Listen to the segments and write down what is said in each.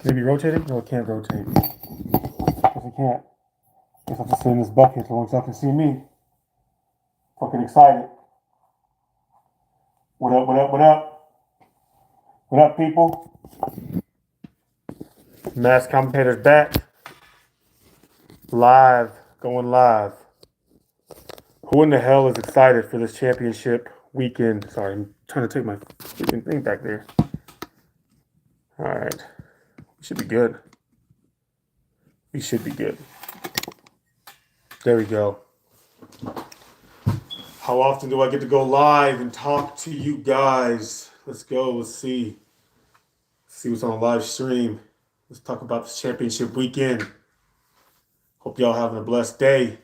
Can it be rotating? No, it can't rotate. Yes, it can't. Guess I have to sit in this bucket as long as y'all can see me. Fucking excited. What up, what up, what up? What up, people? Masked Commentator's back. Live. Going live. Who in the hell is excited for this championship weekend? Sorry, I'm trying to take my freaking thing back there. Alright. We should be good. We should be good. There we go. How often do I get to go live and talk to you guys? Let's go. Let's see. See what's on the live stream. Let's talk about this championship weekend. Hope y'all having a blessed day.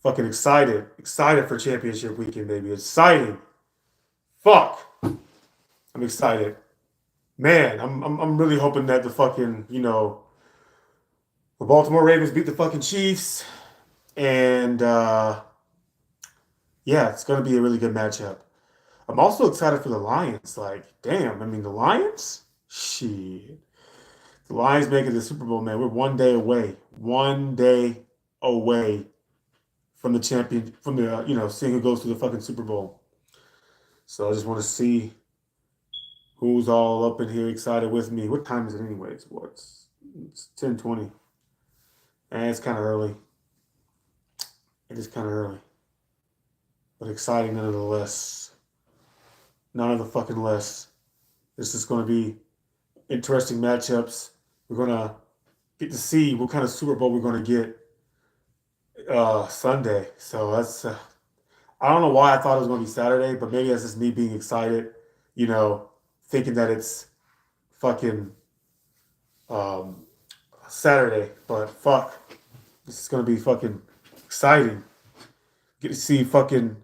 Fucking excited. Excited for championship weekend, baby. Exciting. Fuck. I'm excited. Man, I'm really hoping that the fucking, the Baltimore Ravens beat the fucking Chiefs. And yeah, it's gonna be a really good matchup. I'm also excited for the Lions. Like, damn, I mean the Lions? Shit. The Lions making the Super Bowl, man. We're 1 day away. 1 day away from the champion, from the, seeing who goes to the fucking Super Bowl. So I just want to see who's all up in here excited with me. What time is it anyways? It's 10:20. And it's kind of early. It is kind of early. But exciting nonetheless. None of the fucking less. This is going to be interesting matchups. We're going to get to see what kind of Super Bowl we're going to get Sunday. So that's, I don't know why I thought it was going to be Saturday, but maybe that's just me being excited, thinking that it's fucking Saturday. But fuck, this is going to be fucking exciting. Get to see fucking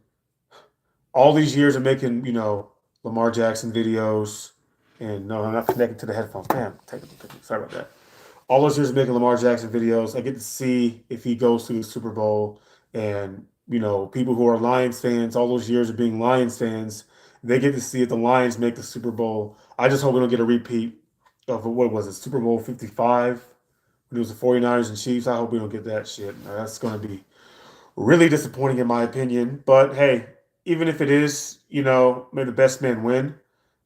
all these years of making, Lamar Jackson videos. And no, I'm not connected to the headphones. Damn, sorry about that. All those years of making Lamar Jackson videos, I get to see if he goes to the Super Bowl. And, people who are Lions fans, all those years of being Lions fans, they get to see if the Lions make the Super Bowl. I just hope we don't get a repeat of, what was it, Super Bowl 55, when it was the 49ers and Chiefs. I hope we don't get that shit. That's going to be really disappointing in my opinion. But hey, even if it is, may the best man win.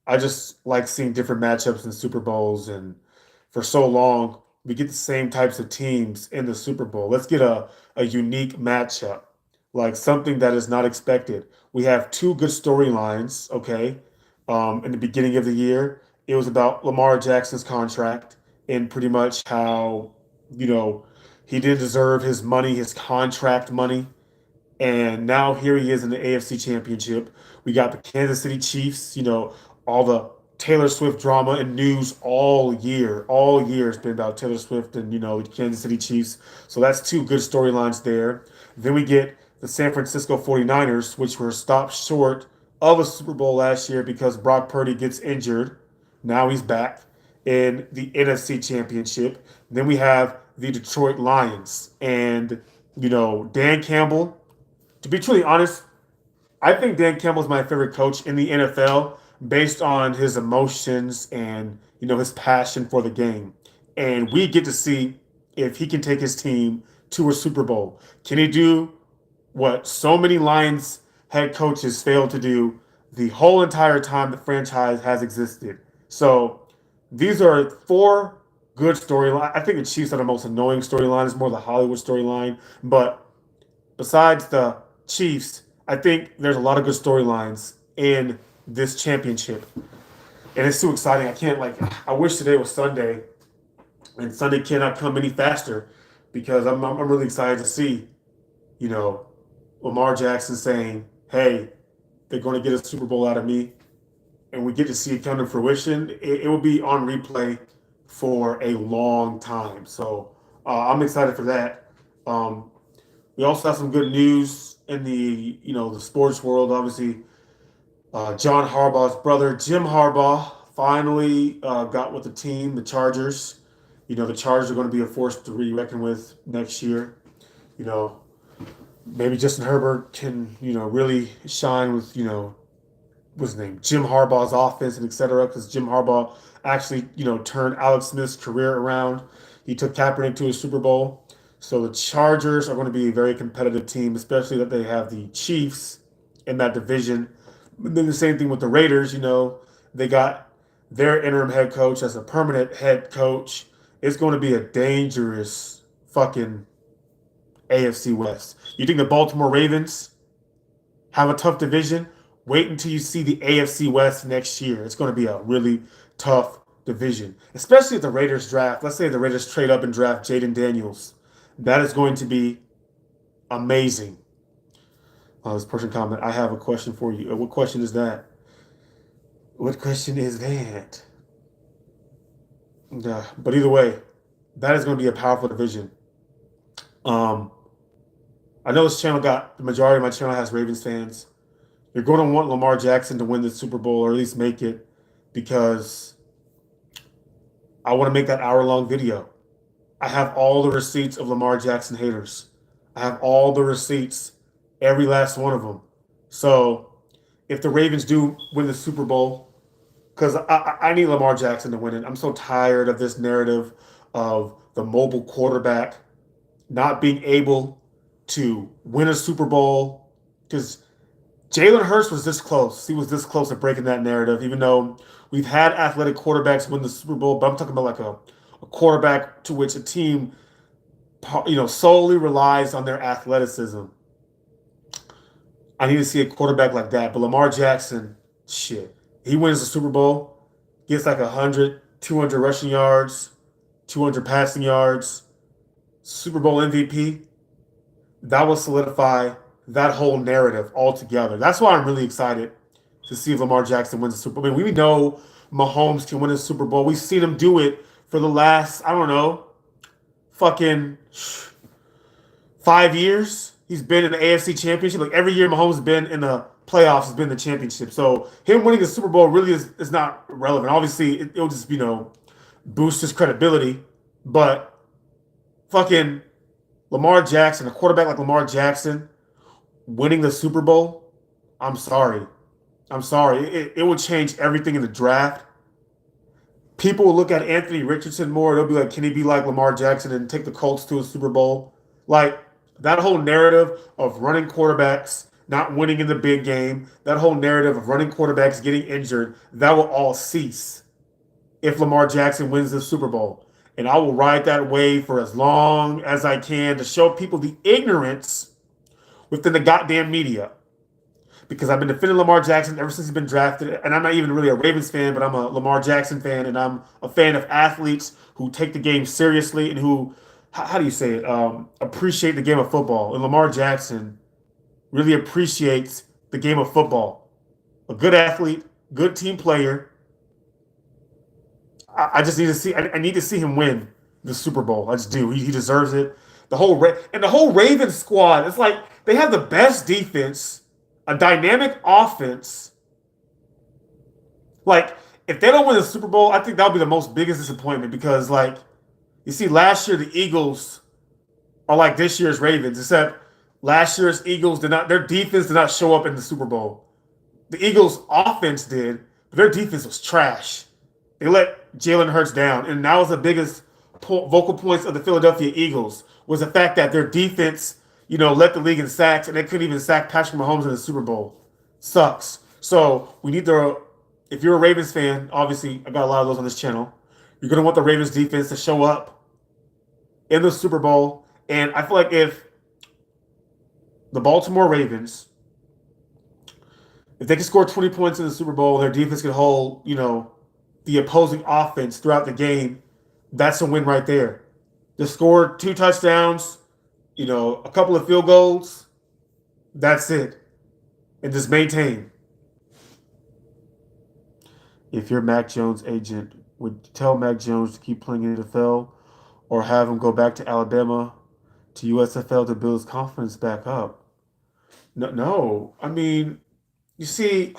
I just like seeing different matchups in Super Bowls, and for so long we get the same types of teams in the Super Bowl. Let's get a unique matchup, like something that is not expected. We have two good storylines, okay? In the beginning of the year, it was about Lamar Jackson's contract and pretty much how, you know, he didn't deserve his money, his contract money. And now here he is in the AFC Championship. We got the Kansas City Chiefs, all the Taylor Swift drama and news all year. All year it's been about Taylor Swift and, the Kansas City Chiefs. So that's two good storylines there. Then we get the San Francisco 49ers, which were stopped short of a Super Bowl last year because Brock Purdy gets injured. Now he's back in the NFC Championship. Then we have the Detroit Lions. And, Dan Campbell, to be truly honest, I think Dan Campbell's my favorite coach in the NFL based on his emotions and his passion for the game. And we get to see if he can take his team to a Super Bowl. Can he do what so many Lions head coaches failed to do the whole entire time the franchise has existed? So these are four good storylines. I think the Chiefs are the most annoying storyline. It's more the Hollywood storyline. But besides the Chiefs, I think there's a lot of good storylines in this championship. And it's too exciting. I wish today was Sunday, and Sunday cannot come any faster because I'm really excited to see, you know, Lamar Jackson saying, hey, they're going to get a Super Bowl out of me, and we get to see it come to fruition. It will be on replay for a long time. So I'm excited for that. Um, we also have some good news in the sports world. Obviously, John Harbaugh's brother, Jim Harbaugh, finally got with the team, the Chargers. The Chargers are going to be a force to be reckoned with next year. You know, maybe Justin Herbert can, really shine with, what's his name, Jim Harbaugh's offense and et cetera, because Jim Harbaugh actually, turned Alex Smith's career around. He took Kaepernick to a Super Bowl. So the Chargers are going to be a very competitive team, especially that they have the Chiefs in that division. But then the same thing with the Raiders, they got their interim head coach as a permanent head coach. It's going to be a dangerous fucking AFC West. You think the Baltimore Ravens have a tough division? Wait until you see the AFC West next year. It's going to be a really tough division, especially if the Raiders draft. Let's say the Raiders trade up and draft Jaden Daniels. That is going to be amazing. This person comment, I have a question for you. What question is that? What question is that? But either way, that is going to be a powerful division. Um, I know this channel got the majority of my channel has Ravens fans. You're going to want Lamar Jackson to win the Super Bowl or at least make it because I want to make that hour-long video. I have all the receipts of Lamar Jackson haters. I have all the receipts, every last one of them. So if the Ravens do win the Super Bowl, because I need Lamar Jackson to win it. I'm so tired of this narrative of the mobile quarterback not being able to win a Super Bowl because Jalen Hurts was this close. He was this close to breaking that narrative, even though we've had athletic quarterbacks win the Super Bowl. But I'm talking about like a quarterback to which a team, solely relies on their athleticism. I need to see a quarterback like that. But Lamar Jackson, shit, he wins the Super Bowl, gets like 100, 200 rushing yards, 200 passing yards, Super Bowl MVP. That will solidify that whole narrative altogether. That's why I'm really excited to see if Lamar Jackson wins the Super Bowl. I mean, we know Mahomes can win a Super Bowl. We've seen him do it for the last, I don't know, fucking 5 years. He's been in the AFC Championship. Like every year Mahomes has been in the playoffs, has been the championship. So him winning the Super Bowl really is not relevant. Obviously, it'll just, boost his credibility. But fucking Lamar Jackson, a quarterback like Lamar Jackson, winning the Super Bowl, I'm sorry. I'm sorry. It will change everything in the draft. People will look at Anthony Richardson more. They'll be like, can he be like Lamar Jackson and take the Colts to a Super Bowl? Like, that whole narrative of running quarterbacks, not winning in the big game, that whole narrative of running quarterbacks getting injured, that will all cease if Lamar Jackson wins the Super Bowl. And I will ride that wave for as long as I can to show people the ignorance within the goddamn media. Because I've been defending Lamar Jackson ever since he's been drafted. And I'm not even really a Ravens fan, but I'm a Lamar Jackson fan. And I'm a fan of athletes who take the game seriously and who, how do you say it, appreciate the game of football. And Lamar Jackson really appreciates the game of football. A good athlete, good team player. I just need to see, I need to see him win the Super Bowl. I just do. He deserves it. The whole Ravens squad, it's like they have the best defense, a dynamic offense. Like, if they don't win the Super Bowl, I think that'll be the most biggest disappointment because, like, you see, last year the Eagles are like this year's Ravens, except last year's Eagles their defense did not show up in the Super Bowl. The Eagles' offense did, but their defense was trash. They let Jalen Hurts down, and that was the biggest vocal points of the Philadelphia Eagles was the fact that their defense, led the league in sacks, and they couldn't even sack Patrick Mahomes in the Super Bowl. Sucks. So we need if you're a Ravens fan, obviously I got a lot of those on this channel, you're going to want the Ravens defense to show up in the Super Bowl. And I feel like if the Baltimore Ravens, if they can score 20 points in the Super Bowl, their defense can hold, the opposing offense throughout the game, that's a win right there. To score 2 touchdowns, a couple of field goals, that's it. And just maintain. If you're Mac Jones' agent, would you tell Mac Jones to keep playing in the NFL or have him go back to Alabama to USFL to build his confidence back up? No. I mean, you see,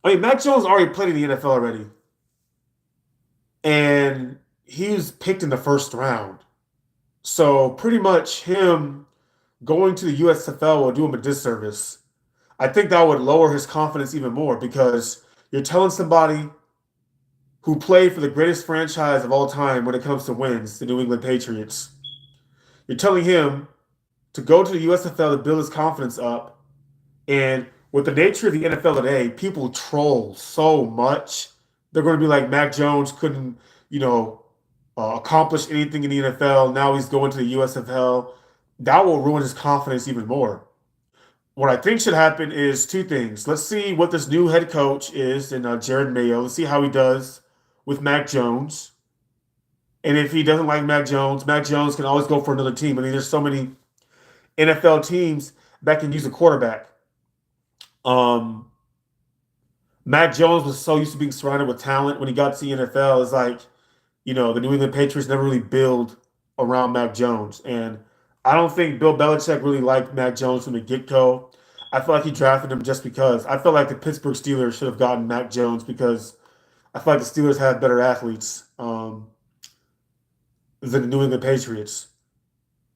Mac Jones already played in the NFL already. And he was picked in the first round. So pretty much him going to the USFL will do him a disservice. I think that would lower his confidence even more because you're telling somebody who played for the greatest franchise of all time when it comes to wins, the New England Patriots. You're telling him to go to the USFL to build his confidence up. And with the nature of the NFL today, people troll so much. They're going to be like, Mac Jones couldn't, you know, accomplish anything in the NFL. Now he's going to the USFL. That will ruin his confidence even more. What I think should happen is two things. Let's see what this new head coach is in Jared Mayo. Let's see how he does with Mac Jones. And if he doesn't like Mac Jones can always go for another team. I mean, there's so many NFL teams that can use a quarterback. Um, Mac Jones was so used to being surrounded with talent when he got to the NFL. It's like, the New England Patriots never really build around Mac Jones. And I don't think Bill Belichick really liked Mac Jones from the get-go. I feel like he drafted him just because. I feel like the Pittsburgh Steelers should have gotten Mac Jones because I feel like the Steelers had better athletes than the New England Patriots.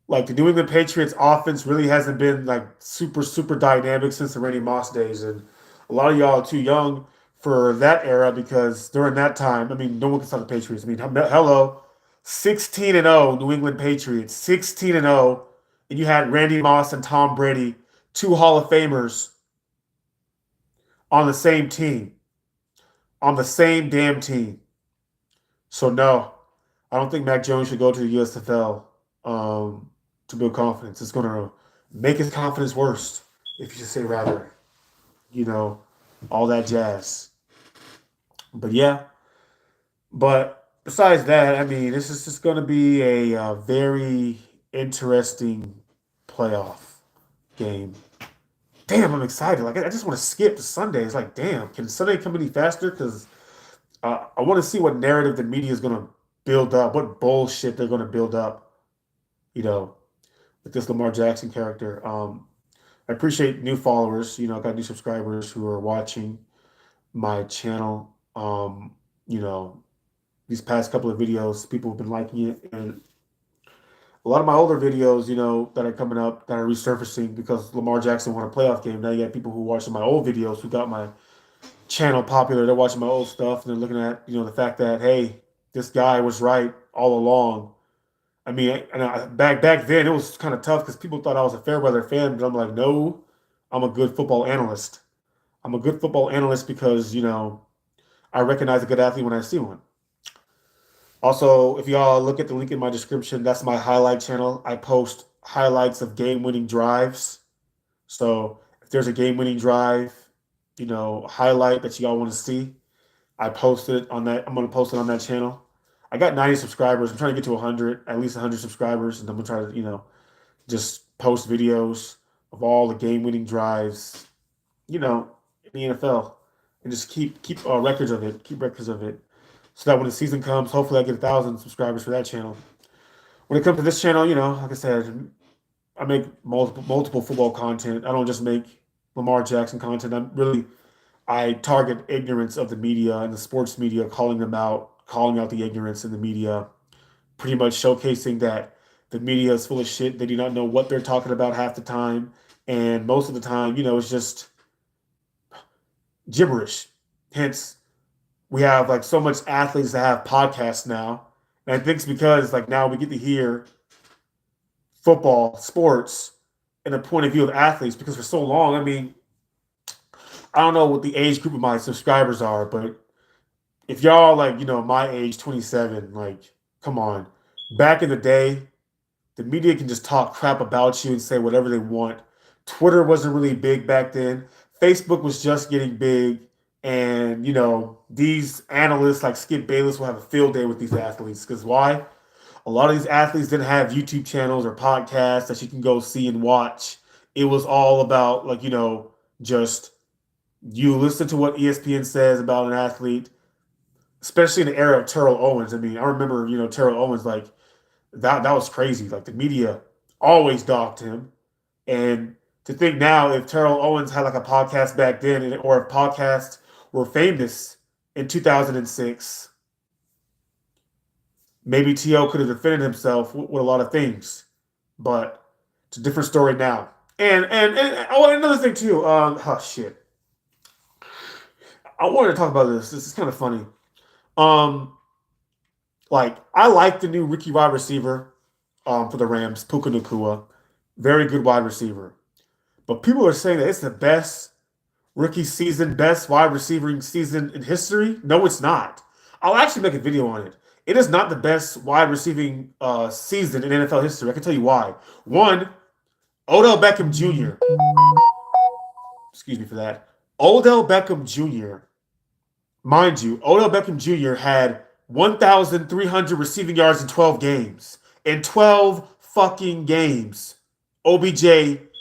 Like the New England Patriots offense really hasn't been like super, super dynamic since the Randy Moss days. And a lot of y'all are too young for that era because during that time, I mean, no one can stop the Patriots. I mean, hello, 16-0 New England Patriots, 16-0, and you had Randy Moss and Tom Brady, two Hall of Famers on the same team, on the same damn team. So no, I don't think Mac Jones should go to the USFL to build confidence. It's going to make his confidence worse, if you should say rather. You know, all that jazz. But yeah, but besides that, I mean, this is just going to be a very interesting playoff game. Damn, I'm excited. Like, I just want to skip to Sunday. It's like, damn, can Sunday come any faster? Because I want to see what narrative the media is going to build up, what bullshit they're going to build up, you know, with this Lamar Jackson character. I appreciate new followers. I got new subscribers who are watching my channel. You know, these past couple of videos, people have been liking it, and a lot of my older videos, that are coming up that are resurfacing because Lamar Jackson won a playoff game. Now you got people who watching my old videos who got my channel popular. They're watching my old stuff and they're looking at the fact that hey, this guy was right all along. I mean, back then it was kind of tough because people thought I was a Fairweather fan, but I'm like, no, I'm a good football analyst. I'm a good football analyst because I recognize a good athlete when I see one. Also, if y'all look at the link in my description, that's my highlight channel. I post highlights of game-winning drives. So if there's a game-winning drive, highlight that y'all want to see, I posted it on that. I'm gonna post it on that channel. I got 90 subscribers. I'm trying to get to 100, at least 100 subscribers, and I'm gonna try to, just post videos of all the game-winning drives, in the NFL, and just keep records of it. Keep records of it, so that when the season comes, hopefully I get 1,000 subscribers for that channel. When it comes to this channel, like I said, I make multiple football content. I don't just make Lamar Jackson content. I target ignorance of the media and the sports media, calling out the ignorance in the media, pretty much showcasing that the media is full of shit. They do not know what they're talking about half the time. And most of the time, it's just gibberish. Hence, we have like so much athletes that have podcasts now. And I think it's because like now we get to hear football, sports, in the point of view of athletes because for so long, I mean, I don't know what the age group of my subscribers are, but if y'all like, my age, 27, like, come on. Back in the day, the media can just talk crap about you and say whatever they want. Twitter wasn't really big back then. Facebook was just getting big. And, these analysts like Skip Bayless will have a field day with these athletes. Because why? A lot of these athletes didn't have YouTube channels or podcasts that you can go see and watch. It was all about, like, just you listen to what ESPN says about an athlete, especially in the era of Terrell Owens. I mean, I remember, Terrell Owens, like, that was crazy. Like, the media always dogged him. And to think now, if Terrell Owens had like a podcast back then, or if podcasts were famous in 2006, maybe T.O. could have defended himself with a lot of things. But it's a different story now. And oh, another thing too. Oh shit, I wanted to talk about this. This is kind of funny. Um, like I like the new rookie wide receiver, for the Rams, Puka Nakua, very good wide receiver. But people are saying that it's the best rookie season, best wide receiving season in history. No, it's not. I'll actually make a video on it. It is not the best wide receiving season in NFL history. I can tell you why. One, Odell Beckham Jr. Excuse me for that. Odell Beckham Jr. Mind you, Odell Beckham Jr. had 1,300 receiving yards in 12 games. In 12 fucking games, OBJ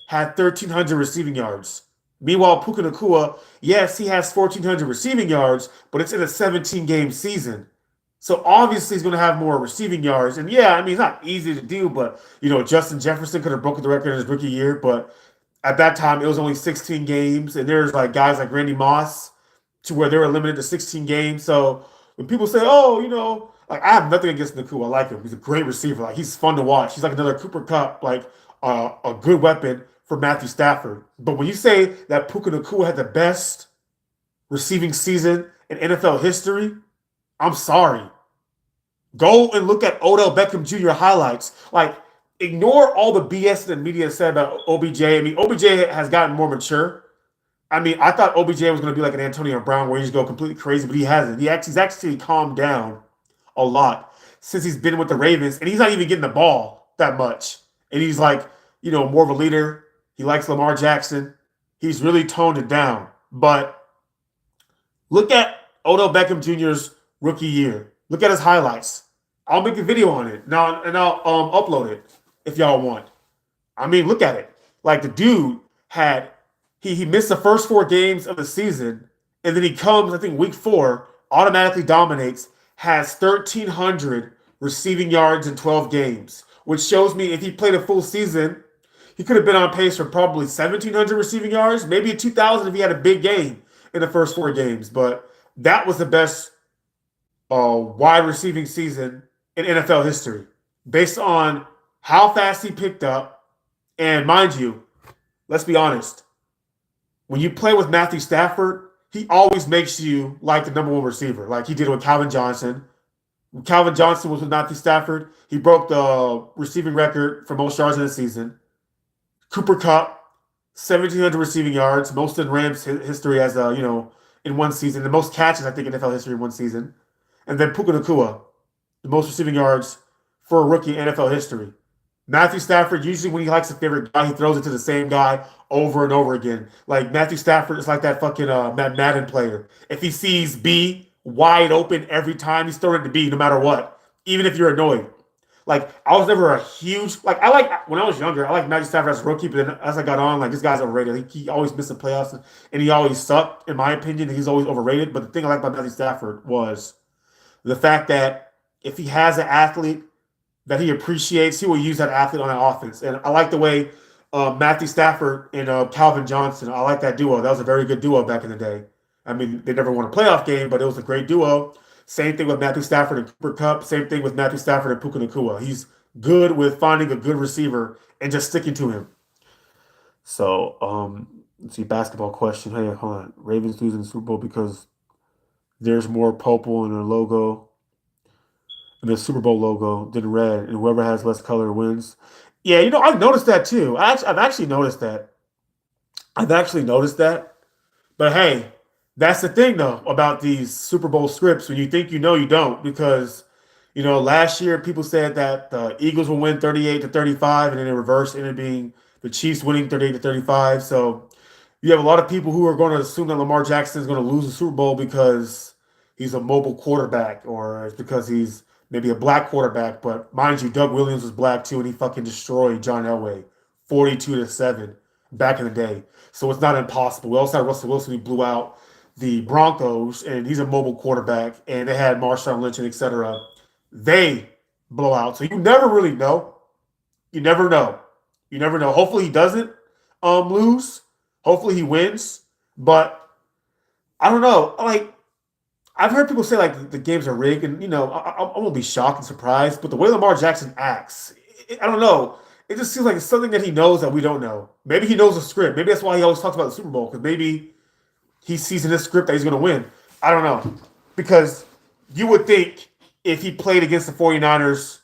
had 1,300 receiving yards. Meanwhile, Puka Nakua, yes, he has 1,400 receiving yards, but it's in a 17-game season. So obviously he's going to have more receiving yards. And yeah, I mean, it's not easy to do, but, Justin Jefferson could have broken the record in his rookie year, but at that time it was only 16 games. And there's like guys like Randy Moss to where they were limited to 16 games. So when people say, oh, like I have nothing against Nakua. I like him. He's a great receiver. Like he's fun to watch. He's like another Cooper Cup, like a good weapon for Matthew Stafford. But when you say that Puka Nakua had the best receiving season in NFL history, I'm sorry. Go and look at Odell Beckham Jr. highlights. Like, ignore all the BS the media said about OBJ. I mean, OBJ has gotten more mature. I mean, I thought OBJ was going to be like an Antonio Brown where he just go completely crazy, but he hasn't. He's actually calmed down a lot since he's been with the Ravens, and he's not even getting the ball that much. And he's like, more of a leader. He likes Lamar Jackson. He's really toned it down. But look at Odell Beckham Jr.'s rookie year. Look at his highlights. I'll make a video on it now, and I'll upload it if y'all want. I mean, look at it. Like the dude had he missed the first 4 games of the season, and then he comes, I think, week 4, automatically dominates, has 1,300 receiving yards in 12 games, which shows me if he played a full season, he could have been on pace for probably 1,700 receiving yards, maybe 2,000 if he had a big game in the first 4 games. But that was the best wide receiving season in NFL history, based on how fast he picked up. And mind you, let's be honest, when you play with Matthew Stafford, he always makes you like the number 1 receiver, like he did with Calvin Johnson. When Calvin Johnson was with Matthew Stafford, he broke the receiving record for most yards in a season. Cooper Kupp, 1,700 receiving yards, most in Rams history as in one season, the most catches I think in NFL history in one season. And then Puka Nakua, the most receiving yards for a rookie in NFL history. Matthew Stafford, usually when he likes a favorite guy, he throws it to the same guy over and over again. Like Matthew Stafford is like that fucking Madden player. If he sees B wide open every time, he's throwing it to B no matter what, even if you're annoyed. Like I was never a huge I like when I was younger, I liked Matthew Stafford as a rookie, but then as I got on, like this guy's overrated. He always missed the playoffs and he always sucked, in my opinion. He's always overrated. But the thing I liked about Matthew Stafford was the fact that if he has an athlete that he appreciates, he will use that athlete on that offense. And I like the way Matthew Stafford and Calvin Johnson, I like that duo. That was a very good duo back in the day. I mean, they never won a playoff game, but it was a great duo. Same thing with Matthew Stafford and Cooper Kupp. Same thing with Matthew Stafford and Puka Nakua. He's good with finding a good receiver and just sticking to him. So, let's see, basketball question. Hey, hold on. Ravens losing the Super Bowl because there's more purple in their logo, in the Super Bowl logo, than red, and whoever has less color wins. Yeah, I've noticed that too. I've actually noticed that. I've actually noticed that. But hey, that's the thing though about these Super Bowl scripts. When you think you know, you don't, because last year people said that the Eagles will win 38-35, and then it reversed, ended up being the Chiefs winning 38-35. So you have a lot of people who are going to assume that Lamar Jackson is going to lose the Super Bowl because he's a mobile quarterback, or it's because he's maybe a black quarterback. But mind you, Doug Williams was black too, and he fucking destroyed John Elway 42-7 back in the day. So it's not impossible. We also had Russell Wilson, who blew out the Broncos, and he's a mobile quarterback, and they had Marshawn Lynch and etc. They blow out. So you never really know. You never know. You never know. Hopefully he doesn't lose. Hopefully he wins. But I don't know. Like, I've heard people say like the games are rigged, and I won't be shocked and surprised. But the way Lamar Jackson acts, I don't know. it just seems like it's something that he knows that we don't know. Maybe he knows the script. Maybe that's why he always talks about the Super Bowl, because maybe he sees in this script that he's going to win. I don't know. Because you would think if he played against the 49ers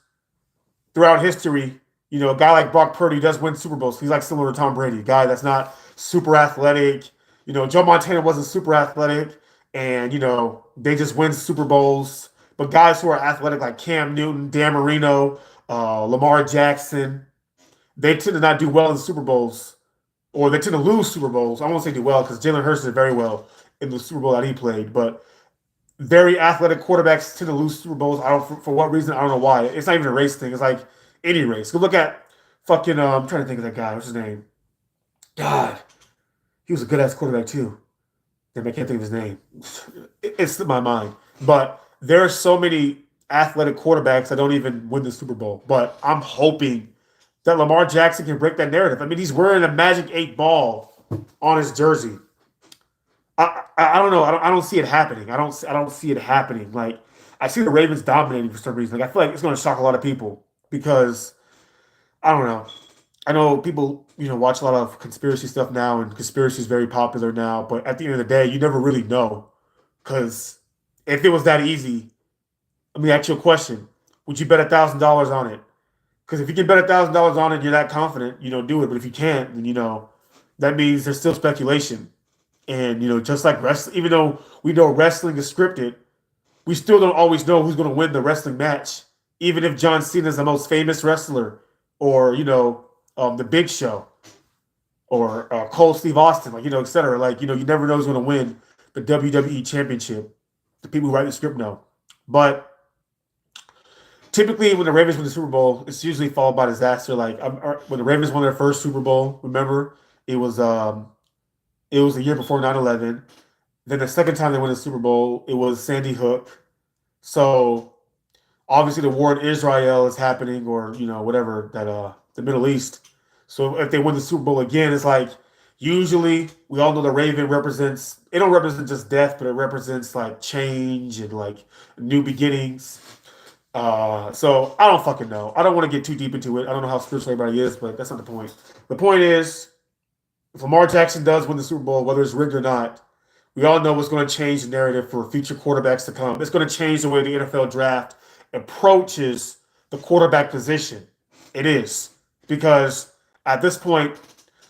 throughout history, you know, a guy like Brock Purdy does win Super Bowls. He's like similar to Tom Brady, a guy that's not super athletic. You know, Joe Montana wasn't super athletic, and, you know, they just win Super Bowls. But guys who are athletic like Cam Newton, Dan Marino, Lamar Jackson, they tend to not do well in Super Bowls, or they tend to lose Super Bowls. I won't say do well because Jalen Hurts did very well in the Super Bowl that he played, but very athletic quarterbacks tend to lose Super Bowls. I don't for what reason, I don't know why. It's not even a race thing. It's like any race. Go look at fucking. I'm trying to think of that guy. What's his name? God, he was a good ass quarterback too. Damn, I can't think of his name. It's slipped my mind. But there are so many athletic quarterbacks that don't even win the Super Bowl. But I'm hoping that Lamar Jackson can break that narrative. I mean, he's wearing a Magic 8 ball on his jersey. I don't know. I don't see it happening. I don't see it happening. Like, I see the Ravens dominating for some reason. Like, I feel like it's going to shock a lot of people because I don't know. I know people, you know, watch a lot of conspiracy stuff now, and conspiracy is very popular now. But at the end of the day, you never really know, because if it was that easy, let me ask you a question: would you bet $1,000 on it? Because if you can bet $1,000 on it, you're that confident, you know, do it. But if you can't, then, you know, that means there's still speculation. And, you know, just like wrestling, even though we know wrestling is scripted, we still don't always know who's going to win the wrestling match. Even if John Cena is the most famous wrestler, or, you know, the Big Show, or Cole Steve Austin, like, you know, etc. Like, you know, you never know who's going to win the WWE Championship. The people who write the script know. But typically, when the Ravens win the Super Bowl, it's usually followed by disaster. Like, when the Ravens won their first Super Bowl, remember, it was the year before 9/11. Then the second time they won the Super Bowl, it was Sandy Hook. So obviously the war in Israel is happening, or, you know, whatever, that the Middle East. So if they win the Super Bowl again, it's like, usually we all know the Raven represents, it don't represent just death, but it represents like change and like new beginnings. So I don't fucking know. I don't want to get too deep into it. I don't know how spiritual everybody is, but that's not the point. The point is, if Lamar Jackson does win the Super Bowl, whether it's rigged or not, we all know what's going to change the narrative for future quarterbacks to come. It's going to change the way the NFL draft approaches the quarterback position. It is. Because at this point,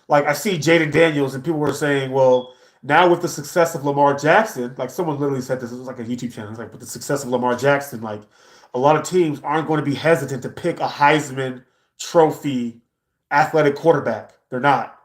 like, I see Jaden Daniels, and people were saying, well, now with the success of Lamar Jackson, like, someone literally said this, it was like a YouTube channel, it's like, with the success of Lamar Jackson, like, a lot of teams aren't going to be hesitant to pick a Heisman Trophy athletic quarterback. They're not.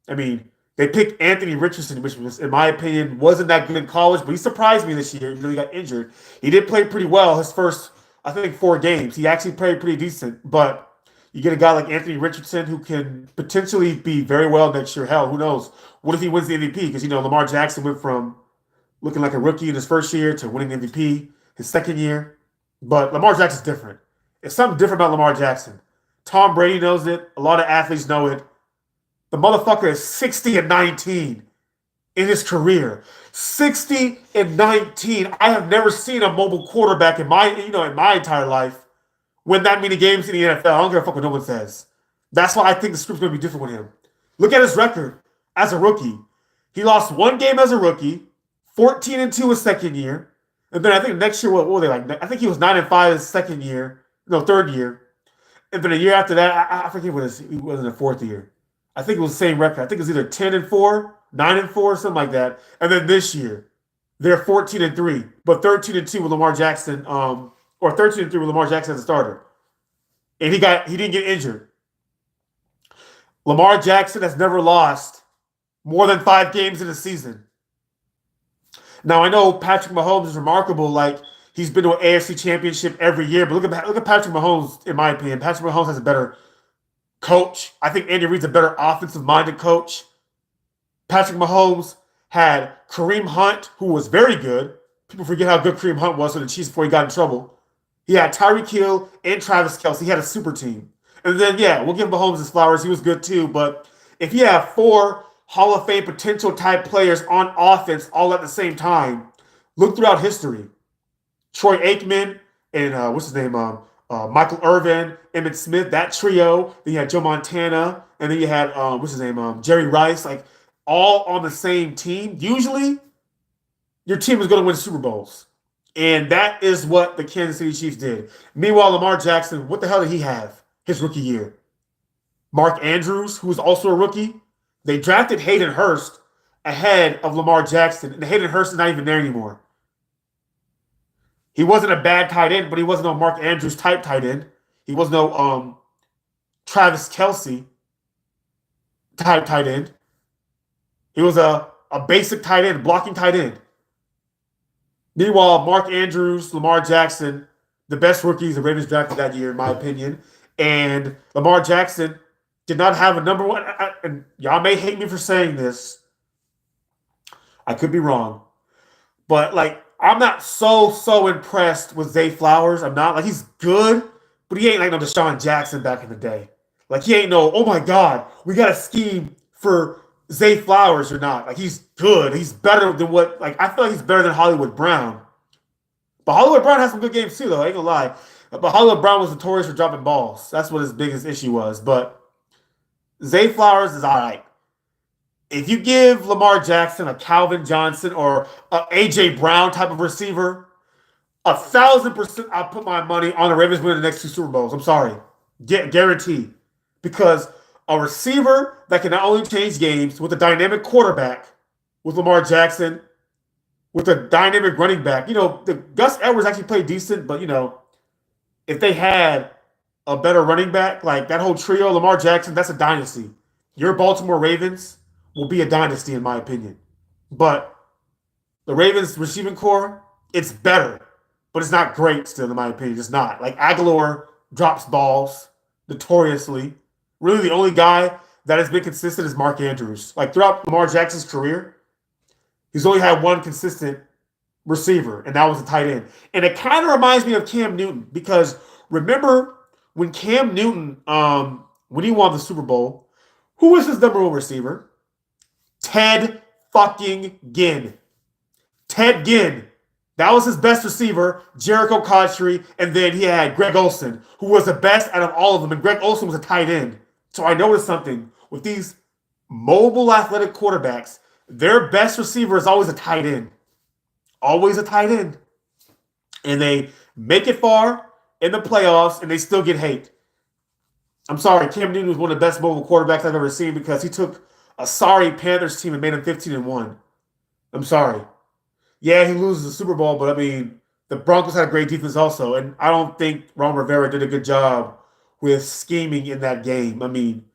I mean, they picked Anthony Richardson, which was, in my opinion, wasn't that good in college, but he surprised me this year. He really got injured. He did play pretty well his first, I think, 4 games. He actually played pretty decent. But you get a guy like Anthony Richardson who can potentially be very well next year. Hell, who knows? What if he wins the MVP? Because, you know, Lamar Jackson went from looking like a rookie in his first year to winning MVP his second year. But Lamar Jackson's different. It's something different about Lamar Jackson. Tom Brady knows it. A lot of athletes know it. The motherfucker is 60-19 in his career. 60-19. I have never seen a mobile quarterback in my entire life win that many games in the NFL. I don't give a fuck what no one says. That's why I think the script's gonna be different with him. Look at his record as a rookie. He lost 1 game as a rookie, 14-2 his second year, and then I think next year, what were they like? I think he was 9-5 his second year, no, third year, and then a year after that, I forget what he was in the 4th year. I think it was the same record. I think it was either 10-4, 9-4, something like that. And then this year, they're 14-3, but 13-2 with Lamar Jackson, or 13-3 with Lamar Jackson as a starter. And he didn't get injured. Lamar Jackson has never lost more than 5 games in a season. Now, I know Patrick Mahomes is remarkable. Like, he's been to an AFC championship every year, but look at Patrick Mahomes, in my opinion. Patrick Mahomes has a better coach. I think Andy Reid's a better offensive-minded coach. Patrick Mahomes had Kareem Hunt, who was very good. People forget how good Kareem Hunt was for the Chiefs before he got in trouble. He had Tyreek Hill and Travis Kelce. He had a super team. And then, yeah, we'll give Mahomes his flowers. He was good too. But if you have 4 Hall of Fame potential type players on offense all at the same time, look throughout history. Troy Aikman and what's his name? Michael Irvin, Emmitt Smith, that trio. Then you had Joe Montana, and then you had what's his name, Jerry Rice, like all on the same team. Usually, your team is going to win Super Bowls, and that is what the Kansas City Chiefs did. Meanwhile, Lamar Jackson, what the hell did he have his rookie year? Mark Andrews, who was also a rookie. They drafted Hayden Hurst ahead of Lamar Jackson, and Hayden Hurst is not even there anymore. He wasn't a bad tight end, but he wasn't no Mark Andrews type tight end. He was no Travis Kelce type tight end. He was a basic tight end, blocking tight end. Meanwhile, Mark Andrews, Lamar Jackson, the best rookies the Ravens drafted that year, in my opinion. And Lamar Jackson did not have a number one. And y'all may hate me for saying this. I could be wrong. But, like, I'm not so impressed with Zay Flowers. I'm not. Like, he's good, but he ain't like no Deshaun Jackson back in the day. Like, he ain't no, oh my God, we got a scheme for Zay Flowers or not. Like, he's good. He's better than what, like, I feel like he's better than Hollywood Brown. But Hollywood Brown has some good games too, though. I ain't gonna lie. But Hollywood Brown was notorious for dropping balls. That's what his biggest issue was. But Zay Flowers is all right. If you give Lamar Jackson a Calvin Johnson or a A.J. Brown type of receiver, 1,000% I'll put my money on the Ravens winning the next two Super Bowls. I'm sorry. Guarantee. Because a receiver that can not only change games with a dynamic quarterback, with Lamar Jackson, with a dynamic running back. You know, the Gus Edwards actually played decent, but, you know, if they had a better running back, like that whole trio, Lamar Jackson, that's a dynasty. Your Baltimore Ravens will be a dynasty, in my opinion. But the Ravens receiving core, it's better, but it's not great still, in my opinion. It's not. Like, Aguilar drops balls notoriously. Really, the only guy that has been consistent is Mark Andrews. Like, throughout Lamar Jackson's career, he's only had one consistent receiver, and that was a tight end. And it kind of reminds me of Cam Newton, because remember when Cam Newton, when he won the Super Bowl, who was his number one receiver? Ted fucking Ginn. Ted Ginn. That was his best receiver, Jericho Cotchery, and then he had Greg Olsen, who was the best out of all of them, and Greg Olsen was a tight end. So I noticed something. With these mobile athletic quarterbacks, their best receiver is always a tight end. Always a tight end. And they make it far in the playoffs, and they still get hate. I'm sorry, Cam Newton was one of the best mobile quarterbacks I've ever seen, because he took a sorry Panthers team and made them 15-1. I'm sorry. Yeah, he loses the Super Bowl, but I mean, the Broncos had a great defense also, and I don't think Ron Rivera did a good job with scheming in that game. I mean,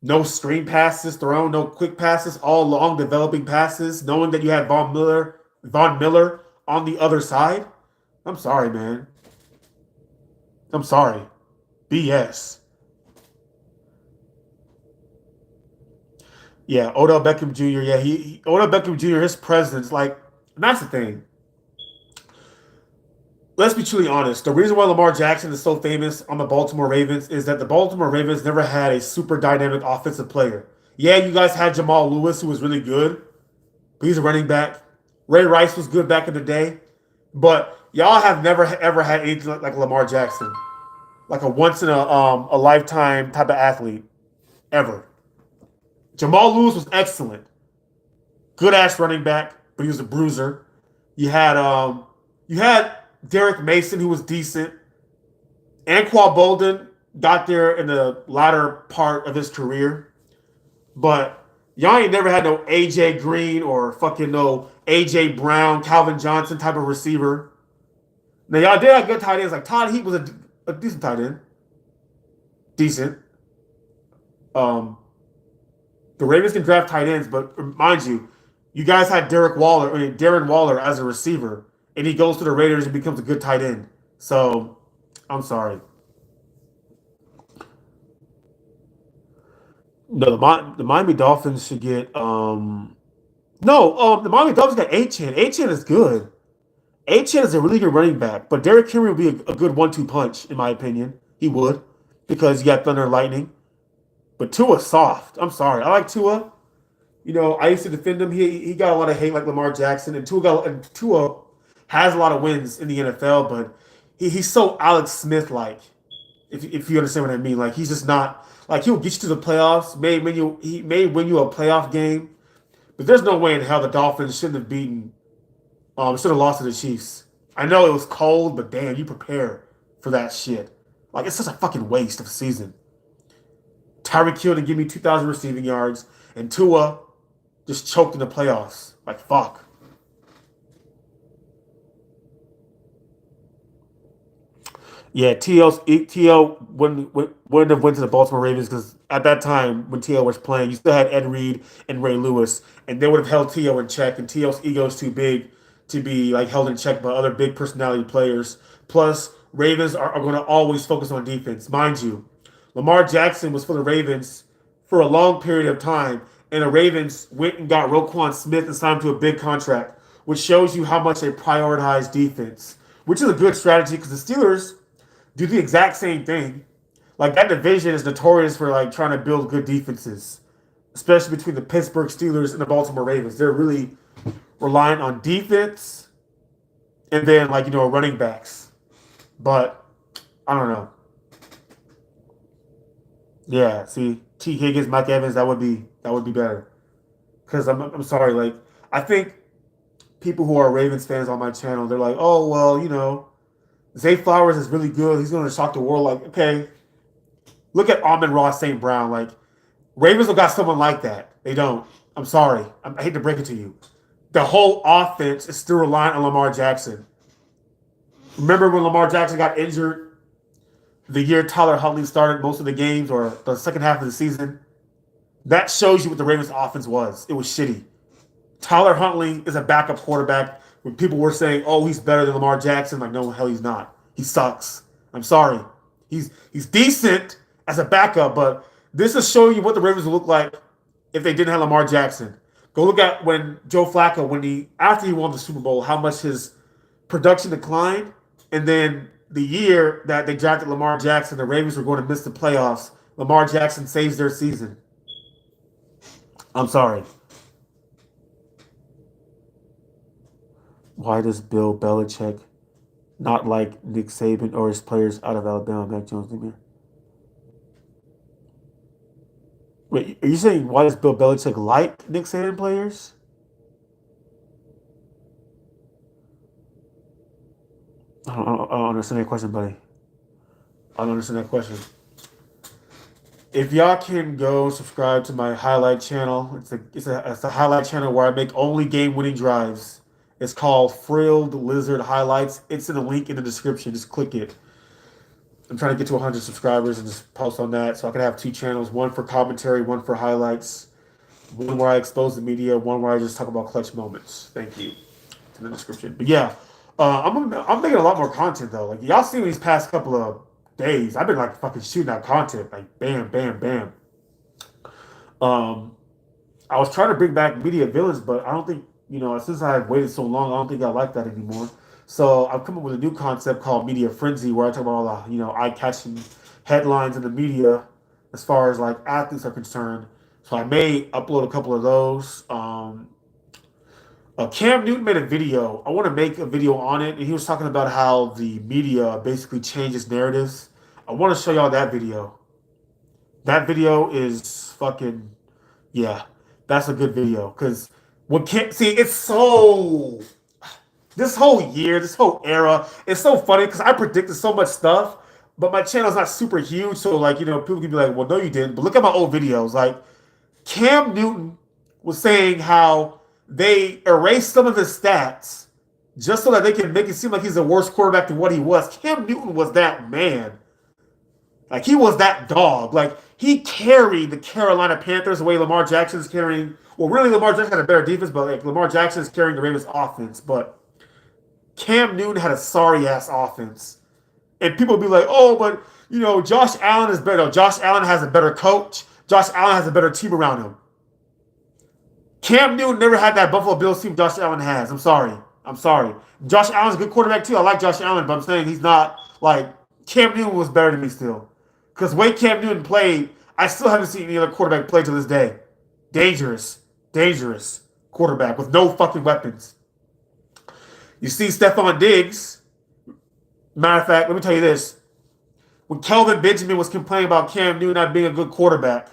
no screen passes thrown, no quick passes, all long developing passes, knowing that you had Von Miller on the other side. I'm sorry, man. I'm sorry. BS. Yeah, Odell Beckham Jr. Yeah, Odell Beckham Jr. His presence, like, and that's the thing. Let's be truly honest. The reason why Lamar Jackson is so famous on the Baltimore Ravens is that the Baltimore Ravens never had a super dynamic offensive player. Yeah, you guys had Jamal Lewis, who was really good, but he's a running back. Ray Rice was good back in the day, but y'all have never ever had anything like Lamar Jackson, like a once in a lifetime type of athlete, ever. Jamal Lewis was excellent, good ass running back, but he was a bruiser. You had Derek Mason, who was decent. Anquan Bolden got there in the latter part of his career. But y'all ain't never had no A.J. Green or fucking no A.J. Brown, Calvin Johnson type of receiver. Now, y'all did have good tight ends. Like, Todd Heap was a decent tight end. Decent. The Ravens can draft tight ends, but mind you, you guys had Darren Waller as a receiver, and he goes to the Raiders and becomes a good tight end. So, I'm sorry. No, the Miami Dolphins should get the Miami Dolphins got Achan. Achan is good. Achan is a really good running back, but Derrick Henry would be a good 1-2 punch, in my opinion. He would, because you got Thunder and Lightning. But Tua's soft. I'm sorry. I like Tua. You know, I used to defend him. He got a lot of hate like Lamar Jackson, and Tua has a lot of wins in the NFL, but he's so Alex Smith like. If you understand what I mean, like he's just not like he'll get you to the playoffs. He may win you a playoff game, but there's no way in hell the Dolphins should have lost to the Chiefs. I know it was cold, but damn, you prepare for that shit. Like it's such a fucking waste of a season. Tyreek Hill to give me 2,000 receiving yards, and Tua just choked in the playoffs. Like fuck. Yeah, T.O. wouldn't have went to the Baltimore Ravens because at that time when T.O. was playing, you still had Ed Reed and Ray Lewis, and they would have held T.O. in check. And T.O.'s ego is too big to be like held in check by other big personality players. Plus, Ravens are going to always focus on defense, mind you. Lamar Jackson was for the Ravens for a long period of time, and the Ravens went and got Roquan Smith and signed him to a big contract, which shows you how much they prioritize defense, which is a good strategy because the Steelers do the exact same thing. Like that division is notorious for like trying to build good defenses, especially between the Pittsburgh Steelers and the Baltimore Ravens. They're really relying on defense and then like running backs. But I don't know. Yeah, see, T Higgins, Mike Evans, that would be better. Because I'm sorry, like I think people who are Ravens fans on my channel, they're like, oh well, Zay Flowers is really good. He's going to shock the world. Like, okay, look at Amon-Ra St. Brown. Like, Ravens have got someone like that. They don't. I'm sorry. I hate to break it to you. The whole offense is still relying on Lamar Jackson. Remember when Lamar Jackson got injured the year Tyler Huntley started most of the games or the second half of the season? That shows you what the Ravens offense was. It was shitty. Tyler Huntley is a backup quarterback. When people were saying, "Oh, he's better than Lamar Jackson," like, no, hell, he's not. He sucks. I'm sorry. He's decent as a backup, but this is showing you what the Ravens would look like if they didn't have Lamar Jackson. Go look at when Joe Flacco, after he won the Super Bowl, how much his production declined, and then the year that they drafted Lamar Jackson, the Ravens were going to miss the playoffs. Lamar Jackson saves their season. I'm sorry. Why does Bill Belichick not like Nick Saban or his players out of Alabama, Mac Jones, Jr.? Wait, are you saying why does Bill Belichick like Nick Saban players? I don't understand that question, buddy. I don't understand that question. If y'all can go subscribe to my highlight channel, it's a highlight channel where I make only game-winning drives. It's called Frilled Lizard Highlights. It's in the link in the description. Just click it. I'm trying to get to 100 subscribers and just post on that so I can have two channels, one for commentary, one for highlights, one where I expose the media, one where I just talk about clutch moments. Thank you. It's in the description. But yeah, I'm making a lot more content though. Like y'all seen these past couple of days, I've been like fucking shooting out content like bam, bam, bam. I was trying to bring back media villains, but I don't think since I've waited so long, I don't think I like that anymore. So I've come up with a new concept called Media Frenzy, where I talk about all the eye-catching headlines in the media as far as like athletes are concerned. So I may upload a couple of those. Cam Newton made a video. I want to make a video on it, and he was talking about how the media basically changes narratives. I want to show y'all that video. That video is fucking yeah. That's a good video because what can't see it's so this whole year, this whole era, it's so funny because I predicted so much stuff, but my channel's not super huge, so like people can be like, well, no, you didn't. But look at my old videos. Like Cam Newton was saying how they erased some of his stats just so that they can make it seem like he's a worse quarterback than what he was. Cam Newton was that man. Like he was that dog. Like he carried the Carolina Panthers the way Lamar Jackson is carrying. Well, really, Lamar Jackson had a better defense, but like Lamar Jackson is carrying the Ravens' offense. But Cam Newton had a sorry ass offense, and people be like, "Oh, but Josh Allen is better. Josh Allen has a better coach. Josh Allen has a better team around him." Cam Newton never had that Buffalo Bills team Josh Allen has. I'm sorry. I'm sorry. Josh Allen's a good quarterback too. I like Josh Allen, but I'm saying he's not like Cam Newton was better than me still. Because the way Cam Newton played, I still haven't seen any other quarterback play to this day. Dangerous, dangerous quarterback with no fucking weapons. You see Stephon Diggs. Matter of fact, let me tell you this. when Kelvin Benjamin was complaining about Cam Newton not being a good quarterback.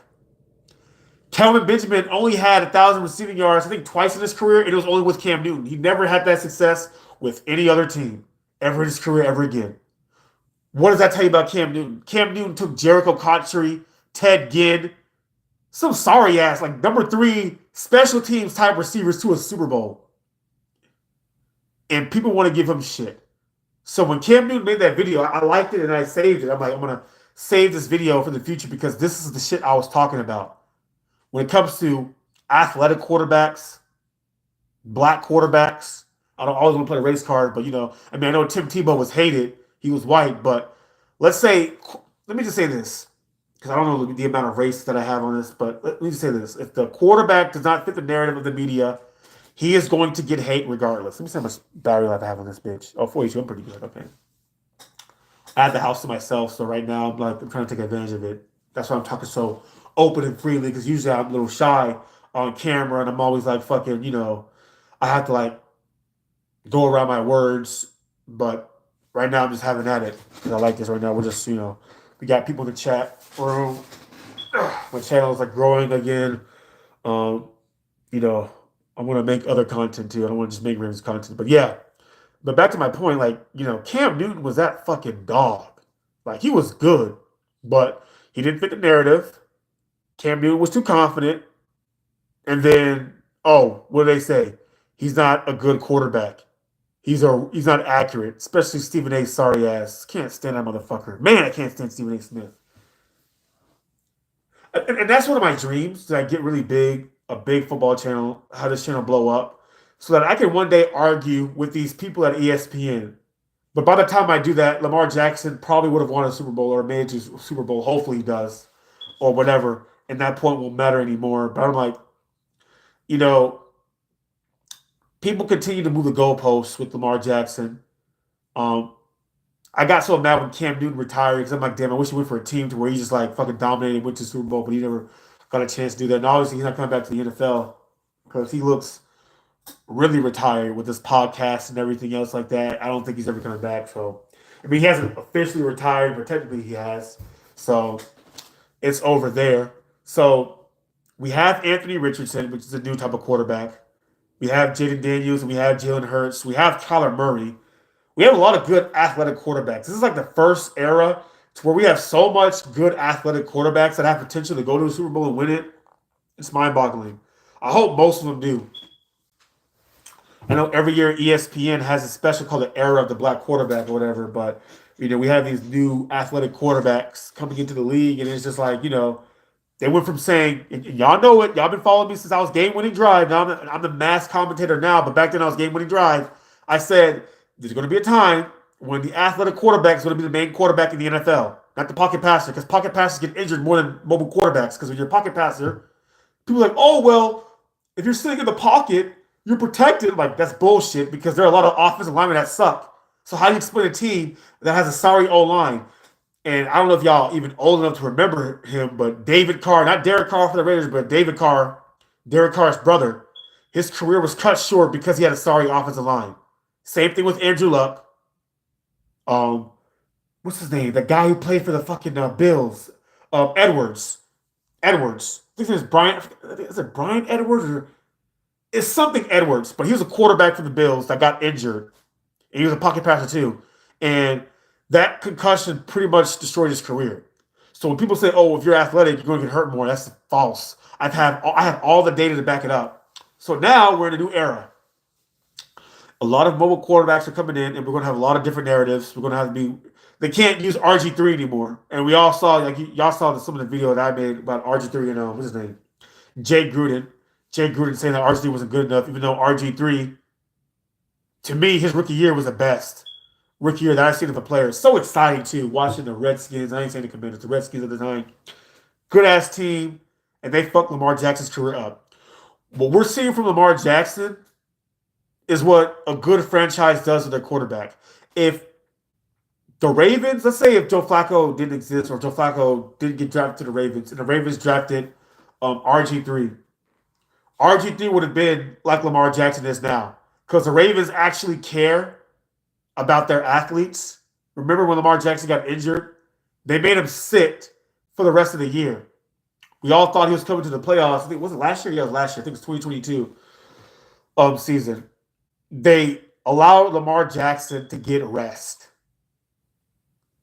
Kelvin Benjamin only had 1,000 receiving yards, I think, twice in his career, and it was only with Cam Newton. He never had that success with any other team ever in his career, ever again. What does that tell you about Cam Newton? Cam Newton took Jericho Cotchery, Ted Ginn, some sorry ass, like number 3 special teams type receivers to a Super Bowl. And people want to give him shit. So when Cam Newton made that video, I liked it and I saved it. I'm like, I'm going to save this video for the future because this is the shit I was talking about. When it comes to athletic quarterbacks, black quarterbacks, I don't always want to play a race card, but I know Tim Tebow was hated. He was white, but let me just say this, because I don't know the amount of race that I have on this, but let me just say this. If the quarterback does not fit the narrative of the media, he is going to get hate regardless. Let me see how much battery life I have on this bitch. Oh, 42, I'm pretty good, okay. I have the house to myself, so right now I'm trying to take advantage of it. That's why I'm talking so open and freely, because usually I'm a little shy on camera, and I'm always like fucking, I have to like go around my words, but right now I'm just having at it, because I like this right now. We're just, we got people in the chat room. My channel is like growing again. I'm going to make other content too. I don't want to just make Ravens content, but yeah. But back to my point, Cam Newton was that fucking dog. Like, he was good, but he didn't fit the narrative. Cam Newton was too confident. And then, what do they say? He's not a good quarterback. He's not accurate, especially Stephen A. sorry ass. Can't stand that motherfucker. Man, I can't stand Stephen A. Smith. And that's one of my dreams, that I get really big, a big football channel, have this channel blow up, so that I can one day argue with these people at ESPN. But by the time I do that, Lamar Jackson probably would have won a Super Bowl or made it to Super Bowl. Hopefully he does, or whatever. And that point won't matter anymore. But I'm like, people continue to move the goalposts with Lamar Jackson. I got so mad when Cam Newton retired because I'm like, damn, I wish he went for a team to where he just like fucking dominated and went to the Super Bowl, but he never got a chance to do that. And obviously he's not coming back to the NFL because he looks really retired with this podcast and everything else like that. I don't think he's ever coming back. So, he hasn't officially retired, but technically he has. So it's over there. So we have Anthony Richardson, which is a new type of quarterback. We have Jaden Daniels, and we have Jalen Hurts. We have Kyler Murray. We have a lot of good athletic quarterbacks. This is like the first era to where we have so much good athletic quarterbacks that have potential to go to the Super Bowl and win it. It's mind-boggling. I hope most of them do. I know every year ESPN has a special called the era of the black quarterback or whatever, but we have these new athletic quarterbacks coming into the league, and it's just like, they went from saying, and y'all know it, y'all been following me since I was game-winning drive. Now I'm the masked commentator now, but back then I was game-winning drive. I said, there's going to be a time when the athletic quarterback is going to be the main quarterback in the NFL, not the pocket passer, because pocket passers get injured more than mobile quarterbacks. Because when you're a pocket passer, people are like, oh, well, if you're sitting in the pocket, you're protected. Like, that's bullshit because there are a lot of offensive linemen that suck. So how do you explain a team that has a sorry O-line? And I don't know if y'all even old enough to remember him, but David Carr, not Derek Carr for the Raiders, but David Carr, Derek Carr's brother, his career was cut short because he had a sorry offensive line. Same thing with Andrew Luck. What's his name? The guy who played for the fucking Bills. Edwards. I think his name is Brian. Is it Brian Edwards or it's something Edwards? But he was a quarterback for the Bills that got injured, and he was a pocket passer too. And that concussion pretty much destroyed his career. So when people say, "Oh, if you're athletic, you're going to get hurt more," that's false. I have all the data to back it up. So now we're in a new era. A lot of mobile quarterbacks are coming in, and we're going to have a lot of different narratives. We're going to have to be. They can't use RG3 anymore, and we all saw, like y'all saw some of the video that I made about RG3 and what's his name, Jay Gruden. Jay Gruden saying that RG3 wasn't good enough, even though RG3, to me, his rookie year was the best rookie year that I've seen of a player. It's so exciting too, watching the Redskins. I ain't saying the Commanders, the Redskins at the time. Good ass team, and they fucked Lamar Jackson's career up. What we're seeing from Lamar Jackson is what a good franchise does with their quarterback. If the Ravens, let's say if Joe Flacco didn't exist or Joe Flacco didn't get drafted to the Ravens, and the Ravens drafted RG3, RG3 would have been like Lamar Jackson is now. Because the Ravens actually care about their athletes. Remember when Lamar Jackson got injured They made him sit for the rest of the year. We all thought he was coming to the playoffs. I think was it last year? Yeah, it was last year. I think it was 2022 season. They allowed Lamar Jackson to get rest.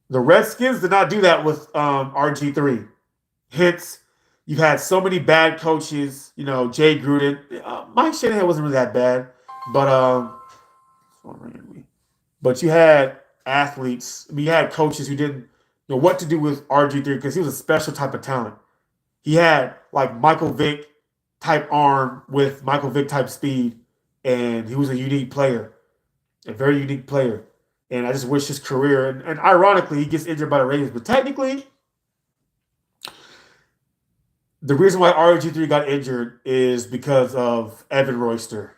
The Redskins did not do that with RG3. Hence, you've had so many bad coaches. You know, Jay Gruden. Mike Shanahan wasn't really that bad, but you had athletes. I mean, you had coaches who didn't know what to do with RG3 because he was a special type of talent. He had like Michael Vick type arm with Michael Vick type speed, and he was a unique player, a very unique player. And I just wish his career, and ironically, he gets injured by the Ravens, but technically, the reason why RG3 got injured is because of Evan Royster,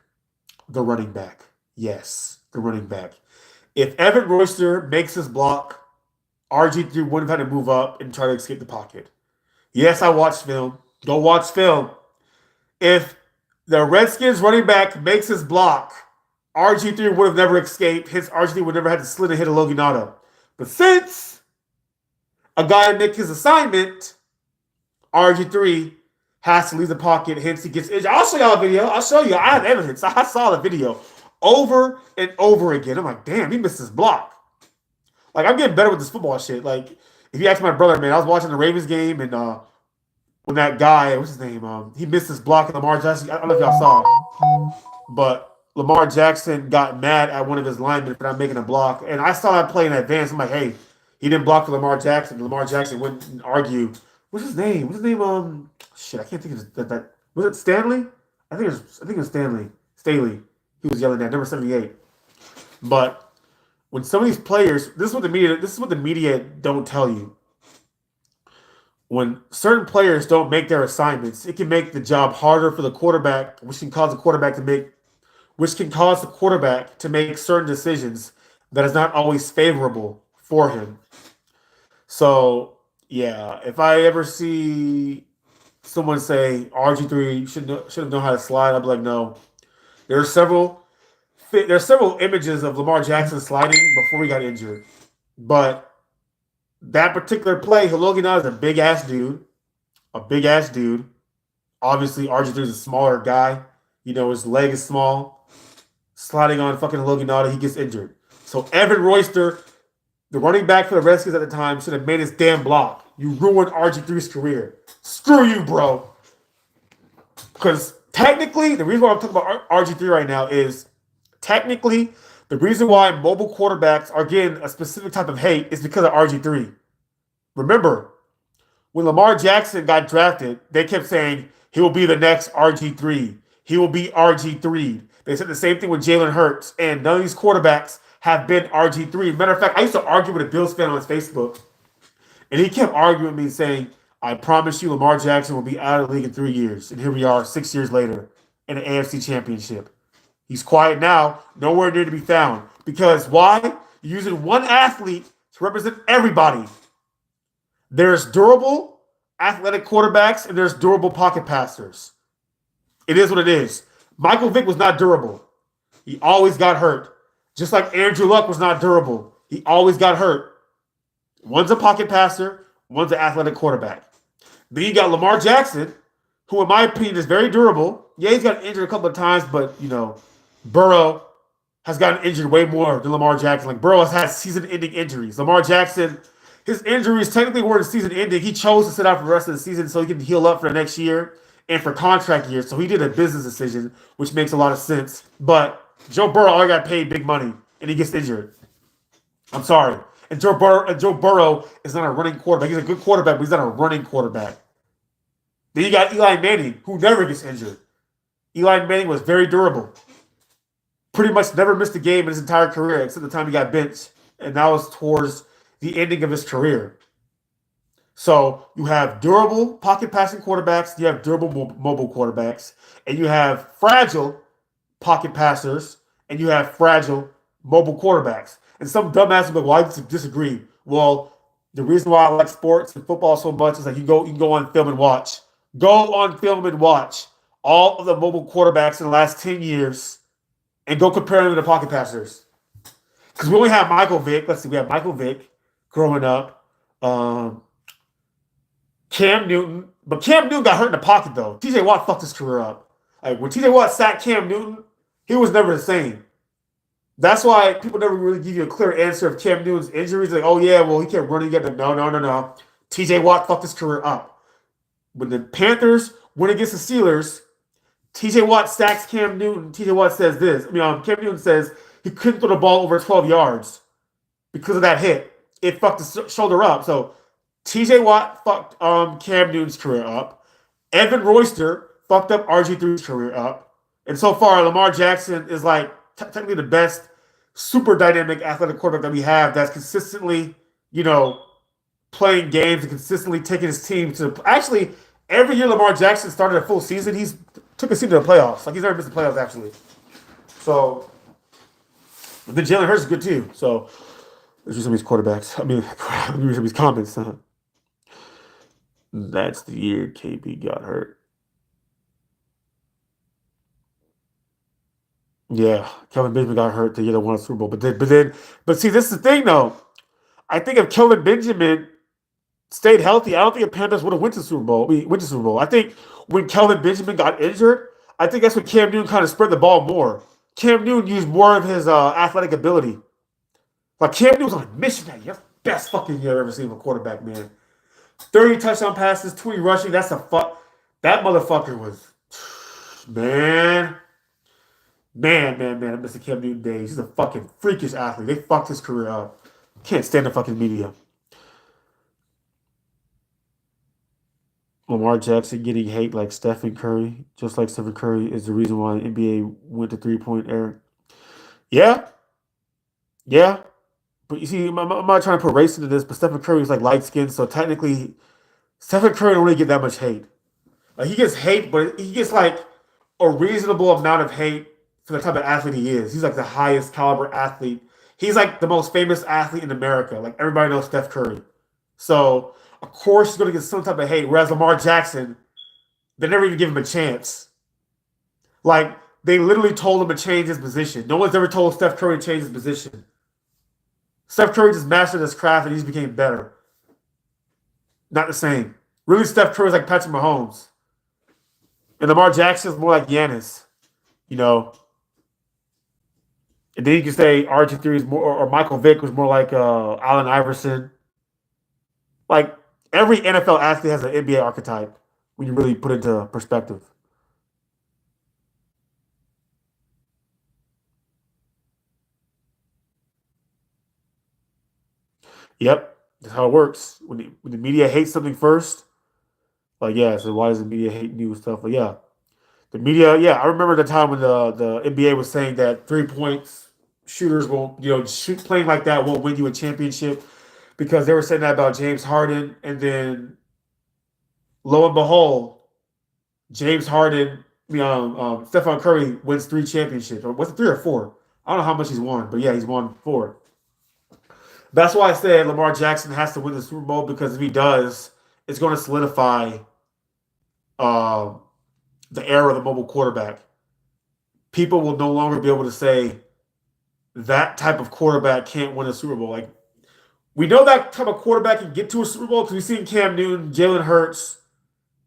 the running back. Yes, the running back. If Evan Royster makes his block, RG3 wouldn't have had to move up and try to escape the pocket. Yes, I watched film. Go watch film. If the Redskins running back makes his block, RG3 would have never escaped. His RG3 would never have to slid and hit a Loginado. But since a guy makes his assignment, RG3 has to leave the pocket, hence he gets injured. I'll show y'all a video. I'll show you. I have evidence. I saw the video over and over again. I'm like, damn, he missed his block. Like, I'm getting better with this football shit. Like, if you ask my brother, man, I was watching the Ravens game, and when that guy, what's his name, he missed his block, and Lamar Jackson, I don't know if y'all saw, but Lamar Jackson got mad at one of his linemen for not making a block. And I saw that play in advance. I'm like, hey, he didn't block for Lamar Jackson. Lamar Jackson went and argued. What's his name? What's his name? Shit, I can't think of that. Was it Stanley? I think it was Stanley. Staley. He was yelling at number 78. But when some of these players, this is what the media don't tell you. When certain players don't make their assignments, it can make the job harder for the quarterback, which can cause the quarterback to make certain decisions that is not always favorable for him. So, yeah, if I ever see someone say RG3 should have known how to slide, I'll be like, no. There's several images of Lamar Jackson sliding before he got injured. But that particular play, Halogina is a big ass dude. Obviously, RG3 is a smaller guy. You know, his leg is small. Sliding on fucking Halogina, he gets injured. So Evan Royster, the running back for the Redskins at the time, should have made his damn block. You ruined RG3's career. Screw you, bro. Because technically, the reason why I'm talking about RG3 right now is technically the reason why mobile quarterbacks are getting a specific type of hate is because of RG3. Remember, when Lamar Jackson got drafted, they kept saying he will be the next RG3. He will be RG3. They said the same thing with Jalen Hurts, and none of these quarterbacks have been RG3. Matter of fact, I used to argue with a Bills fan on his Facebook, and he kept arguing with me saying, I promise you Lamar Jackson will be out of the league in 3 years. And here we are 6 years later in an AFC championship. He's quiet now, nowhere near to be found. Because why? You're using one athlete to represent everybody. There's durable, athletic quarterbacks, and there's durable pocket passers. It is what it is. Michael Vick was not durable. He always got hurt. Just like Andrew Luck was not durable. He always got hurt. One's a pocket passer, one's an athletic quarterback. Then you got Lamar Jackson, who in my opinion is very durable. Yeah, he's got injured a couple of times, but, you know, Burrow has gotten injured way more than Lamar Jackson. Like, Burrow has had season-ending injuries. Lamar Jackson, his injuries technically weren't season-ending. He chose to sit out for the rest of the season so he can heal up for the next year and for contract years. So he did a business decision, which makes a lot of sense. But Joe Burrow already got paid big money, and he gets injured. I'm sorry. And Joe Burrow is not a running quarterback. He's a good quarterback, but he's not a running quarterback. Then you got Eli Manning, who never gets injured. Eli Manning was very durable. Pretty much never missed a game in his entire career, except the time he got benched. And that was towards the ending of his career. So you have durable pocket passing quarterbacks, you have durable mobile quarterbacks, and you have fragile pocket passers, and you have fragile mobile quarterbacks. And some dumbass will be like, why disagree? Well, the reason why I like sports and football so much is like you can go on film and watch. Go on film and watch all of the mobile quarterbacks in the last 10 years and go compare them to the pocket passers. Because we only have Michael Vick. Let's see, we have Michael Vick growing up. Um, Cam Newton, but Cam Newton got hurt in the pocket though. T.J. Watt fucked his career up. Like when T.J. Watt sacked Cam Newton, he was never the same. That's why people never really give you a clear answer of Cam Newton's injuries. Like, oh yeah, well he kept running again. No, no, no, no. T.J. Watt fucked his career up. When the Panthers went against the Steelers, T.J. Watt stacks Cam Newton. T.J. Watt says this. Cam Newton says he couldn't throw the ball over 12 yards because of that hit. It fucked his shoulder up. So T.J. Watt fucked Cam Newton's career up. Evan Royster fucked up RG3's career up. And so far, Lamar Jackson is like technically the best super dynamic athletic quarterback that we have that's consistently, playing games and consistently taking his team to actually every year Lamar Jackson started a full season, he's took a team to the playoffs. Like he's never missed the playoffs actually. So then Jalen Hurts is good too. So let's read some of these quarterbacks. Let me read some of these comments. That's the year KB got hurt. Yeah, Kelvin Benjamin got hurt the year they won a Super Bowl. But see, this is the thing though. I think if Kelvin Benjamin stayed healthy, I don't think the Panthers would have went to the Super Bowl. Went to Super Bowl. I think when Kelvin Benjamin got injured, I think that's when Cam Newton kind of spread the ball more. Cam Newton used more of his athletic ability. Like Cam Newton was on a mission that year. Best fucking year I've ever seen from a quarterback, man. 30 touchdown passes, 20 rushing. That's a fuck. That motherfucker was, man. I miss the Cam Newton days. He's a fucking freakish athlete. They fucked his career up. Can't stand the fucking media. Lamar Jackson getting hate like Stephen Curry, just like Stephen Curry, is the reason why the NBA went to three-point era. Yeah, yeah. But you see, I'm not trying to put race into this, but Stephen Curry is like light skinned, so technically, Stephen Curry don't really get that much hate. Like he gets hate, but he gets like a reasonable amount of hate for the type of athlete he is. He's like the highest caliber athlete. He's like the most famous athlete in America. Like everybody knows Steph Curry. So of course he's gonna get some type of hate. Whereas Lamar Jackson, they never even give him a chance. Like they literally told him to change his position. No one's ever told Steph Curry to change his position. Steph Curry just mastered his craft and he just became better. Not the same. Really, Steph Curry is like Patrick Mahomes. And Lamar Jackson is more like Giannis. And then you can say RG3 is more, or Michael Vick was more like Allen Iverson. Like every NFL athlete has an NBA archetype when you really put it into perspective. Yep, that's how it works. When the media hates something first, like yeah, so why does the media hate new stuff? But yeah, the media, yeah, I remember the time when the NBA was saying that 3 points shooters won't, playing like that won't win you a championship because they were saying that about James Harden, and then lo and behold, James Harden, Stephon Curry wins 3 championships, or was it 3 or 4? I don't know how much he's won, but yeah, he's won 4. That's why I said Lamar Jackson has to win the Super Bowl because if he does, it's going to solidify uh, the era of the mobile quarterback. People will no longer be able to say that type of quarterback can't win a Super Bowl. Like we know that type of quarterback can get to a Super Bowl because we've seen Cam Newton, Jalen Hurts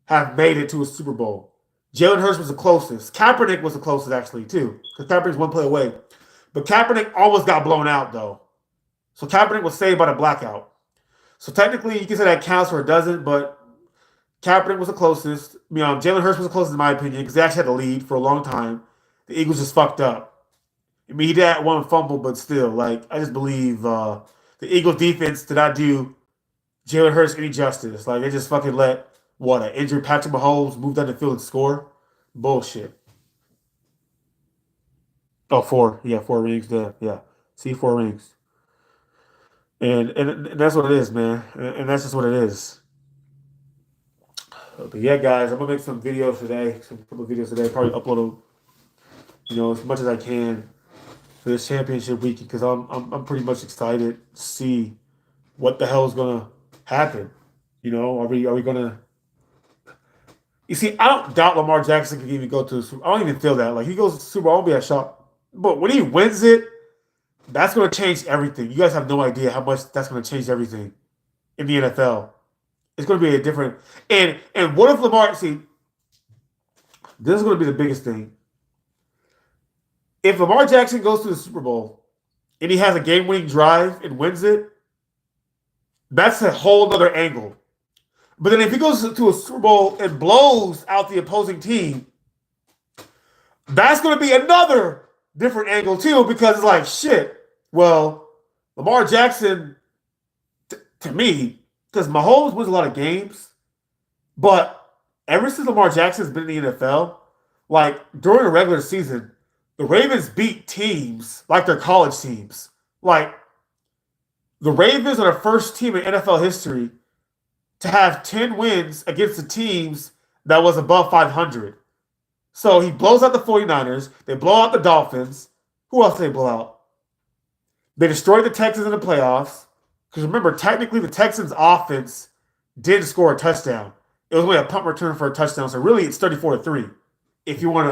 have made it to a Super Bowl. Jalen Hurts was the closest. Kaepernick was the closest actually too because Kaepernick's one play away. But Kaepernick almost got blown out though. So Kaepernick was saved by the blackout. So technically you can say that counts or it doesn't, but Kaepernick was the closest. Jalen Hurts was the closest in my opinion because they actually had the lead for a long time. The Eagles just fucked up. He did have one fumble, but still, like, I just believe the Eagles defense did not do Jalen Hurts any justice. Like, they just fucking let, an injured Patrick Mahomes move down the field and score? Bullshit. Oh, 4. Yeah, 4 rings there. Yeah. See, 4 rings. And that's what it is, man. And that's just what it is. But yeah, guys, I'm gonna make some videos today. Some couple of videos today. Probably upload them, as much as I can for this championship week because I'm pretty much excited to see what the hell is gonna happen. Are we gonna? You see, I don't doubt Lamar Jackson can even go to the Super. I don't even feel that. Like he goes to the Super Bowl, I'll be a shock. But when he wins it, that's gonna change everything. You guys have no idea how much that's gonna change everything. in the NFL. It's going to be a different. And what if Lamar? See, this is going to be the biggest thing. If Lamar Jackson goes to the Super Bowl and he has a game-winning drive and wins it, that's a whole other angle. But then if he goes to a Super Bowl and blows out the opposing team, that's going to be another different angle too, because it's like shit. Well, Lamar Jackson, to me, because Mahomes wins a lot of games, but ever since Lamar Jackson's been in the NFL, like during the regular season, the Ravens beat teams like their college teams. Like the Ravens are the first team in NFL history to have 10 wins against the teams that was above 500. So he blows out the 49ers. They blow out the Dolphins. Who else did they blow out? They destroyed the Texans in the playoffs. Because remember, technically the Texans' offense did score a touchdown. It was only a punt return for a touchdown. So really it's 34-3. If you want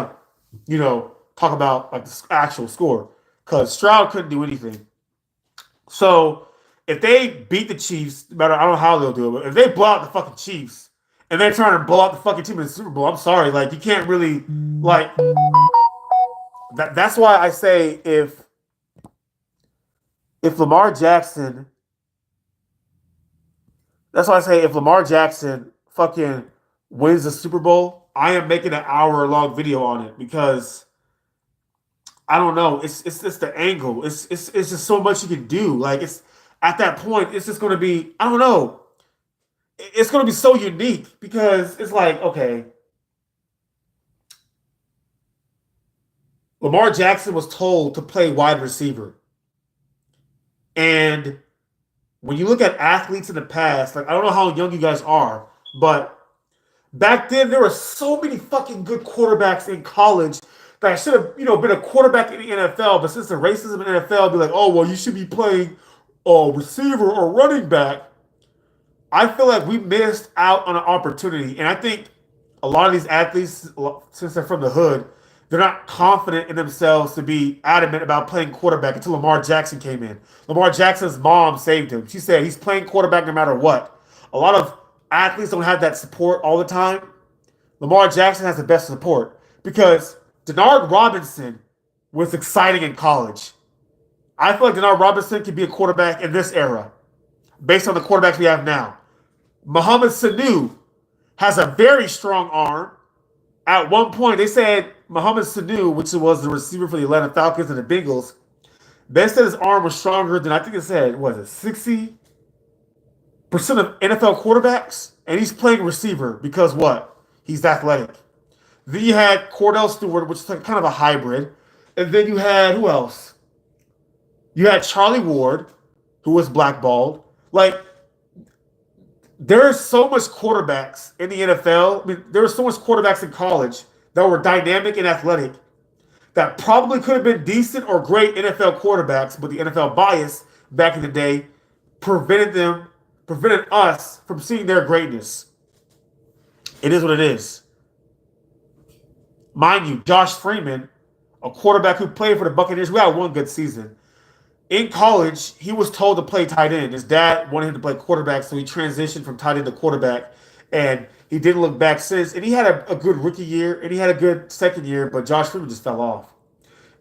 to, talk about like the actual score. Because Stroud couldn't do anything. So if they beat the Chiefs, no matter I don't know how they'll do it, but if they blow out the fucking Chiefs and they're trying to blow out the fucking team in the Super Bowl, I'm sorry, like you can't really like that's why I say if Lamar Jackson that's why I say if Lamar Jackson fucking wins the Super Bowl, I am making an hour-long video on it because I don't know. It's just the angle. It's just so much you can do. Like it's at that point, it's just going to be I don't know. It's going to be so unique because it's like okay, Lamar Jackson was told to play wide receiver, and when you look at athletes in the past, like I don't know how young you guys are, but back then there were so many fucking good quarterbacks in college that should have, been a quarterback in the NFL. But since the racism in the NFL, be like, oh well, you should be playing a receiver or running back. I feel like we missed out on an opportunity, and I think a lot of these athletes, since they're from the hood, they're not confident in themselves to be adamant about playing quarterback until Lamar Jackson came in. Lamar Jackson's mom saved him. She said he's playing quarterback no matter what. A lot of athletes don't have that support all the time. Lamar Jackson has the best support because Denard Robinson was exciting in college. I feel like Denard Robinson could be a quarterback in this era based on the quarterbacks we have now. Mohamed Sanu has a very strong arm. At one point, they said Mohamed Sanu, which was the receiver for the Atlanta Falcons and the Bengals, they said his arm was stronger than I think it said, was it 60% of NFL quarterbacks? And he's playing receiver because what? He's athletic. Then you had Cordell Stewart, which is like kind of a hybrid. And then you had, who else? You had Charlie Ward, who was blackballed. Like, there's so much quarterbacks in the NFL. I mean, there were so much quarterbacks in college that were dynamic and athletic that probably could have been decent or great NFL quarterbacks, but the NFL bias back in the day prevented us from seeing their greatness. It is what it is. Mind you, Josh Freeman, a quarterback who played for the Buccaneers, who had one good season. In college, he was told to play tight end. His dad wanted him to play quarterback, so he transitioned from tight end to quarterback, and he didn't look back since. And he had a good rookie year, and he had a good second year, but Josh Freeman just fell off.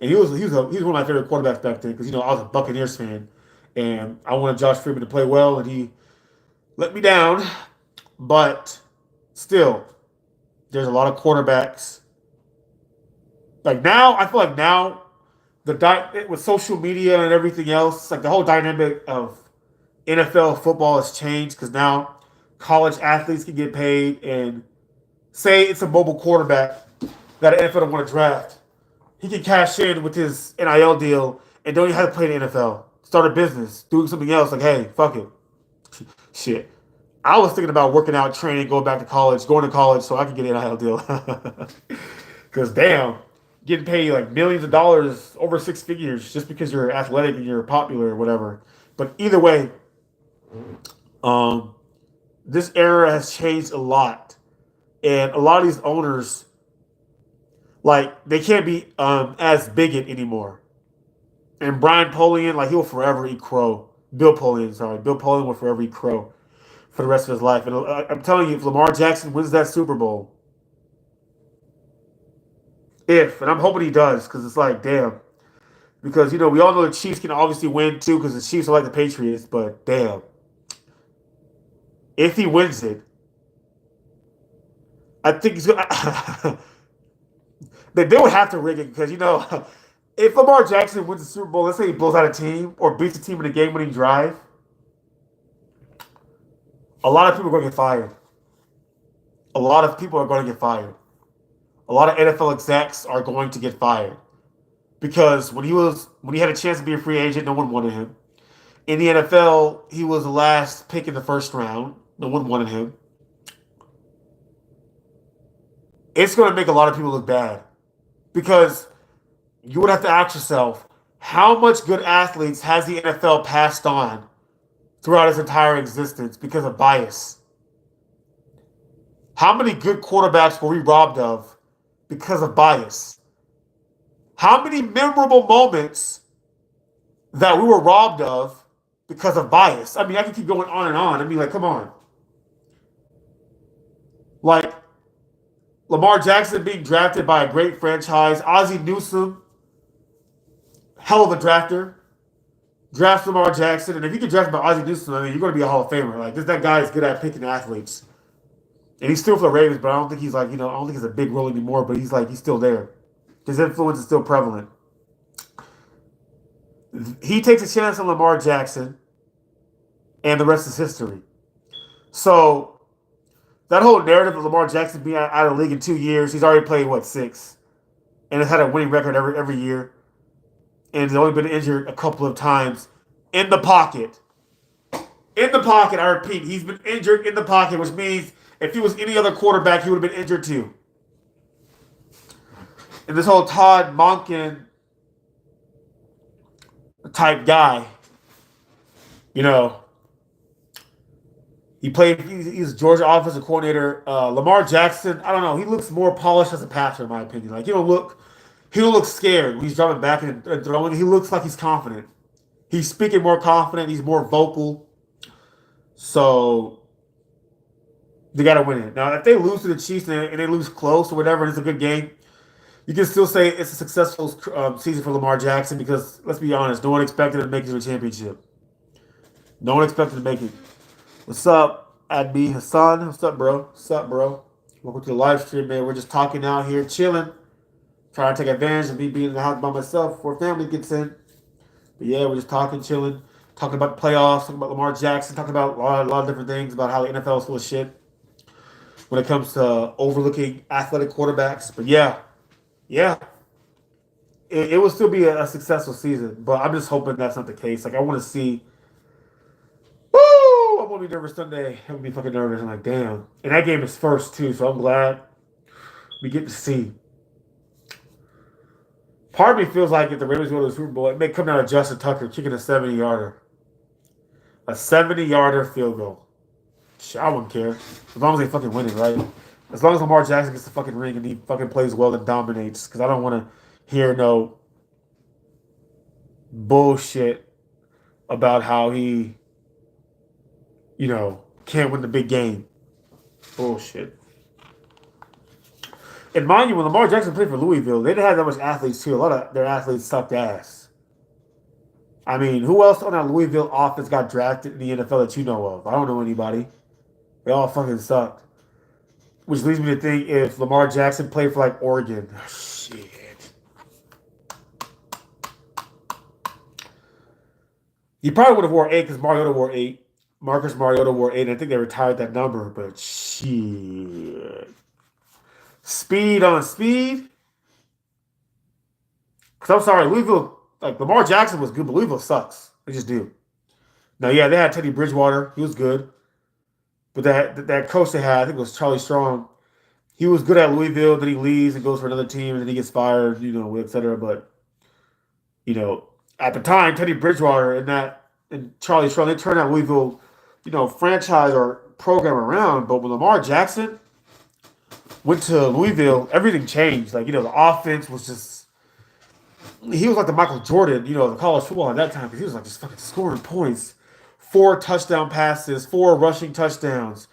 And he was one of my favorite quarterbacks back then because I was a Buccaneers fan, and I wanted Josh Freeman to play well, and he let me down. But still, there's a lot of quarterbacks. Like now, I feel like now with social media and everything else, like the whole dynamic of NFL football has changed because now college athletes can get paid, and say it's a mobile quarterback that an NFL don't want to draft, he can cash in with his NIL deal and don't even have to play in the NFL. Start a business, doing something else. Like, hey, fuck it, shit. I was thinking about working out, training, going to college so I can get an NIL deal. Because damn. Getting paid like millions of dollars, over six figures, just because you're athletic and you're popular or whatever. But either way, this era has changed a lot, and a lot of these owners, like they can't be as bigot anymore. And Brian Polian, like he'll forever eat crow. Bill Polian will forever eat crow. for the rest of his life. And I'm telling you, if Lamar Jackson wins that Super Bowl, and I'm hoping he does, because it's like, damn. Because, we all know the Chiefs can obviously win too, because the Chiefs are like the Patriots, but damn. If he wins it, I think he's going to. They would have to rig it, because, if Lamar Jackson wins the Super Bowl, let's say he blows out a team or beats a team in a game winning drive, a lot of people are going to get fired. A lot of people are going to get fired. A lot of NFL execs are going to get fired. Because when he had a chance to be a free agent, no one wanted him. In the NFL, he was the last pick in the first round. No one wanted him. It's going to make a lot of people look bad. Because you would have to ask yourself, how much good athletes has the NFL passed on throughout his entire existence because of bias? How many good quarterbacks were we robbed of because of bias? How many memorable moments that we were robbed of because of bias? I mean, I can keep going on and on. I mean, like, come on. Like, Lamar Jackson being drafted by a great franchise. Ozzie Newsome, hell of a drafter. Drafts Lamar Jackson. And if you get drafted by Ozzie Newsome, I mean, you're going to be a Hall of Famer. Like, that guy is good at picking athletes. And he's still for the Ravens, but I don't think he's like, I don't think he's a big role anymore, but he's still there. His influence is still prevalent. He takes a chance on Lamar Jackson, and the rest is history. So, that whole narrative of Lamar Jackson being out of the league in 2 years, he's already played, 6? And has had a winning record every year. And he's only been injured a couple of times in the pocket. In the pocket, I repeat, he's been injured in the pocket, which means if he was any other quarterback, he would have been injured too. And this whole Todd Monken type guy, he's Georgia offensive coordinator. Lamar Jackson, I don't know, he looks more polished as a passer, in my opinion. Like, he don't look scared when he's dropping back and throwing. He looks like he's confident. He's speaking more confident. He's more vocal. So, they got to win it. Now, if they lose to the Chiefs and they lose close or whatever, and it's a good game, you can still say it's a successful season for Lamar Jackson because, let's be honest, no one expected him to make it to a championship. No one expected to make it. What's up, Adbi Hassan? What's up, bro? What's up, bro? Welcome to the live stream, man. We're just talking out here, chilling, trying to take advantage of me being in the house by myself before family gets in. But yeah, we're just talking, chilling, talking about the playoffs, talking about Lamar Jackson, talking about a lot of different things about how the NFL is full of shit when it comes to overlooking athletic quarterbacks. But yeah, it will still be a successful season. But I'm just hoping that's not the case. Like, I want to see. Woo! I'm gonna be nervous Sunday. I'm gonna be fucking nervous. I'm like, damn. And that game is first too, so I'm glad we get to see. Part of me feels like if the Ravens go to the Super Bowl, it may come down to Justin Tucker kicking a 70-yarder. A 70-yarder field goal. Shit, I wouldn't care. As long as they fucking win it, right? As long as Lamar Jackson gets the fucking ring and he fucking plays well and dominates. Because I don't want to hear no bullshit about how he, can't win the big game. Bullshit. And mind you, when Lamar Jackson played for Louisville, they didn't have that much athletes too. A lot of their athletes sucked ass. I mean, who else on that Louisville offense got drafted in the NFL that you know of? I don't know anybody. They all fucking sucked. Which leads me to think if Lamar Jackson played for Oregon. Shit. He probably would have wore 8 because Mariota wore 8. Marcus Mariota wore 8. And I think they retired that number, but shit. Speed on speed. Because I'm sorry, Louisville, Lamar Jackson was good, but Louisville sucks. They just do. Now, yeah, they had Teddy Bridgewater. He was good. But that coach they had, I think it was Charlie Strong, he was good at Louisville, then he leaves and goes for another team, and then he gets fired, et cetera. But, at the time, Teddy Bridgewater and Charlie Strong, they turned that Louisville, franchise or program around. But when Lamar Jackson went to Louisville, everything changed. The offense was just, he was like the Michael Jordan, of college football at that time, because he was just fucking scoring points 4 touchdown passes, 4 rushing touchdowns,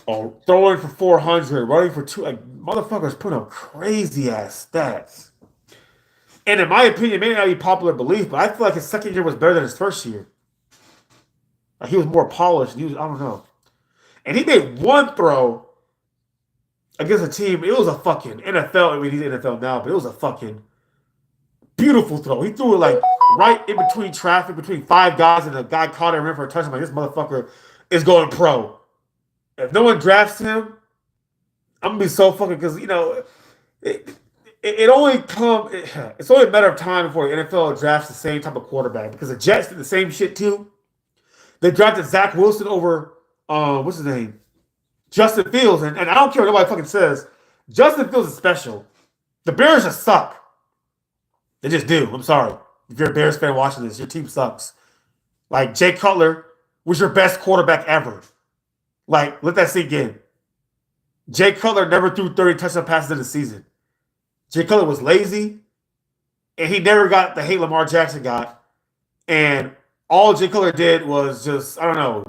throwing for 400, running for 2. Like, motherfuckers put up crazy ass stats. And in my opinion, it may not be popular belief, but I feel like his second year was better than his first year. Like, he was more polished. I don't know. And he made one throw against a team. It was a fucking NFL. I mean, he's NFL now, but it was a fucking beautiful throw. He threw it like right in between traffic, between 5 guys, and the guy caught it and ran for a touchdown. Like, this motherfucker is going pro. If no one drafts him, I'm gonna be so fucking, because it's only a matter of time before the NFL drafts the same type of quarterback, because the Jets did the same shit too. They drafted Zach Wilson over what's his name? Justin Fields, and I don't care what nobody fucking says. Justin Fields is special. The Bears just suck. They just do. I'm sorry. If you're a Bears fan watching this, your team sucks. Like, Jay Cutler was your best quarterback ever. Like, let that sink in. Jay Cutler never threw 30 touchdown passes in the season. Jay Cutler was lazy, and he never got the hate Lamar Jackson got. And all Jay Cutler did was just, I don't know,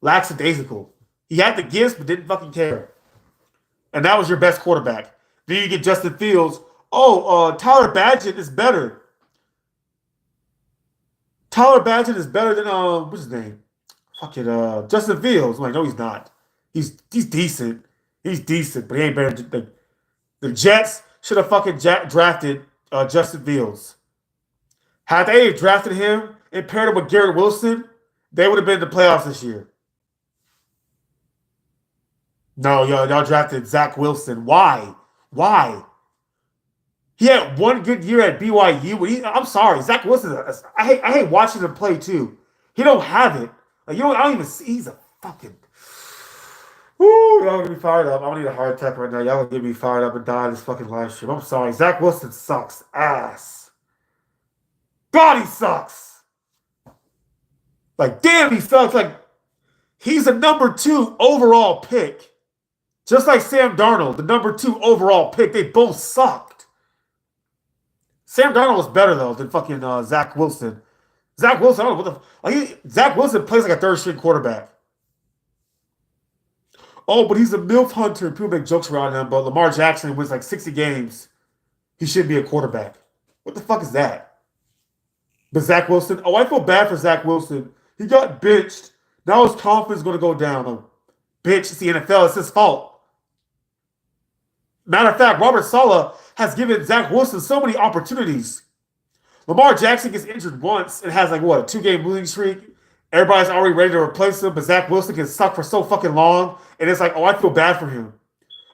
lackadaisical. He had the gifts, but didn't fucking care. And that was your best quarterback. Then you get Justin Fields. Tyler Badgett is better. Tyler Badgett is better than, what's his name? Justin Fields. I'm like, no, he's not. He's decent. He's decent, but he ain't better than the Jets. Should have fucking drafted Justin Fields. Had they drafted him and paired him with Garrett Wilson, they would have been in the playoffs this year. No, y'all drafted Zach Wilson. Why? He had one good year at BYU. I'm sorry, Zach Wilson. I hate watching him play too. He don't have it. Like, I don't even see. He's a fucking. Woo! Y'all gonna get me fired up. I don't need a heart attack right now. Y'all gonna get me fired up and die in this fucking live stream. I'm sorry. Zach Wilson sucks ass. God, he sucks. Like, damn, he sucks. Like, he's a number 2 overall pick. Just like Sam Darnold, the number 2 overall pick. They both sucked. Sam Darnold was better, though, than fucking Zach Wilson. Zach Wilson, I don't know what the... Zach Wilson plays like a third-string quarterback. Oh, but he's a MILF hunter. People make jokes around him, but Lamar Jackson wins like 60 games. He should be a quarterback. What the fuck is that? But Zach Wilson... Oh, I feel bad for Zach Wilson. He got benched. Now his confidence is going to go down. Oh, bitch, it's the NFL. It's his fault. Matter of fact, Robert Saleh has given Zach Wilson so many opportunities. Lamar Jackson gets injured once and has, like, what, a 2-game losing streak? Everybody's already ready to replace him, but Zach Wilson can suck for so fucking long, and it's like, oh, I feel bad for him.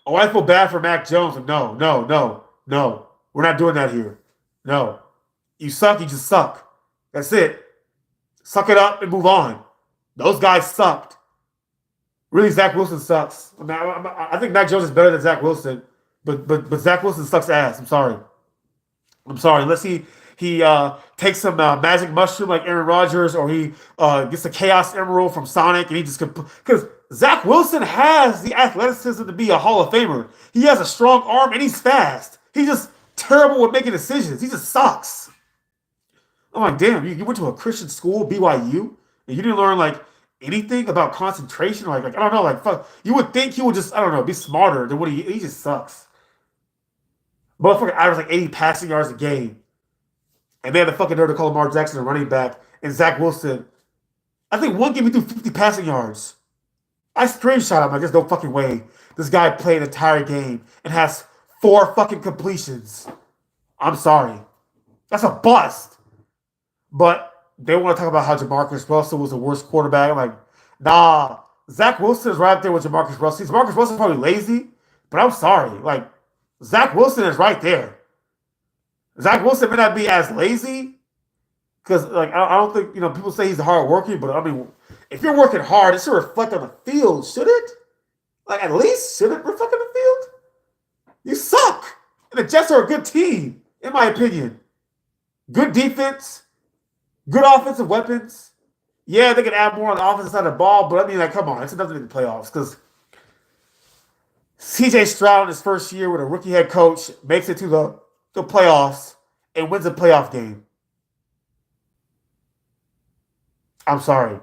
Oh, I feel bad for Mac Jones. No. We're not doing that here. No. You suck, you just suck. That's it. Suck it up and move on. Those guys sucked. Really, Zach Wilson sucks. I think Mac Jones is better than Zach Wilson, but Zach Wilson sucks ass. I'm sorry. Unless he takes some magic mushroom like Aaron Rodgers, or he gets the Chaos Emerald from Sonic, and he just could. Because Zach Wilson has the athleticism to be a Hall of Famer. He has a strong arm, and he's fast. He's just terrible with making decisions. He just sucks. I'm like, damn, you went to a Christian school, BYU, and you didn't learn, like, anything about concentration? Like I don't know, like, fuck. You would think he would just, I don't know, be smarter than what he just sucks. Motherfucker averaged like 80 passing yards a game. And they had the fucking nerve to call Lamar Jackson a running back. And Zach Wilson, I think one game he threw 50 passing yards. I screenshot him. Like, there's no fucking way this guy played an entire game and has 4 fucking completions. I'm sorry. That's a bust. But they want to talk about how Jamarcus Russell was the worst quarterback. I'm like, nah. Zach Wilson is right up there with Jamarcus Russell. Jamarcus Russell's probably lazy, but I'm sorry. Like, Zach Wilson is right there. Zach Wilson may not be as lazy, because, like, I don't think, people say he's hard working, but I mean, if you're working hard, it should reflect on the field, should it? Like, at least, should it reflect on the field? You suck. And the Jets are a good team, in my opinion. Good defense, good offensive weapons. Yeah, they can add more on the offensive side of the ball, but I mean, like, come on, it's nothing in the playoffs, because CJ Stroud in his first year with a rookie head coach makes it to the playoffs and wins a playoff game. I'm sorry.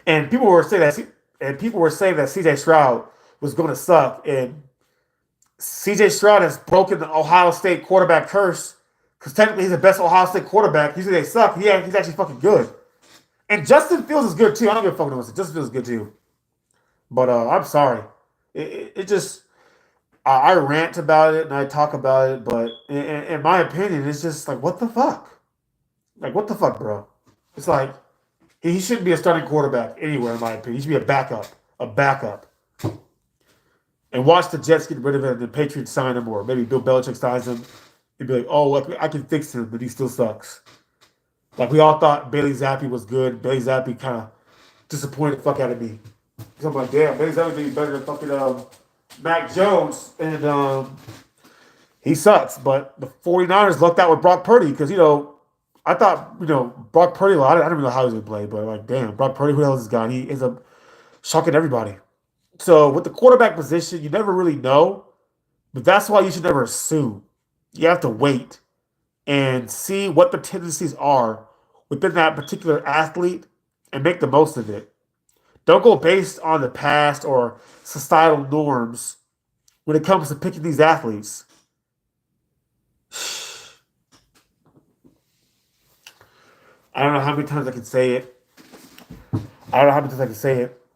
And people were saying that CJ Stroud was going to suck, and CJ Stroud has broken the Ohio State quarterback curse because technically he's the best Ohio State quarterback. Usually they suck. Yeah, he's actually fucking good. And Justin Fields is good too. I don't give a fuck what it. Justin Fields is good too. But I'm sorry. It just I rant about it and I talk about it, but in my opinion, it's just like what the fuck? Like what the fuck, bro? It's like he shouldn't be a starting quarterback anywhere, in my opinion. He should be a backup. A backup. And watch the Jets get rid of him and the Patriots sign him, or maybe Bill Belichick signs him. He'd be like, oh, I can fix him, but he still sucks. Like, we all thought Bailey Zappi was good. Bailey Zappi kind of disappointed the fuck out of me. So I'm like, damn, Bailey Zappi be better than fucking Mac Jones. And he sucks. But the 49ers lucked out with Brock Purdy because, I thought, Brock Purdy, I don't even know how he's going to play, but like, damn, Brock Purdy, who the hell is this guy? He ends up shocking everybody. So with the quarterback position, you never really know, but that's why you should never assume. You have to wait and see what the tendencies are within that particular athlete and make the most of it. Don't go based on the past or societal norms when it comes to picking these athletes. I don't know how many times I can say it.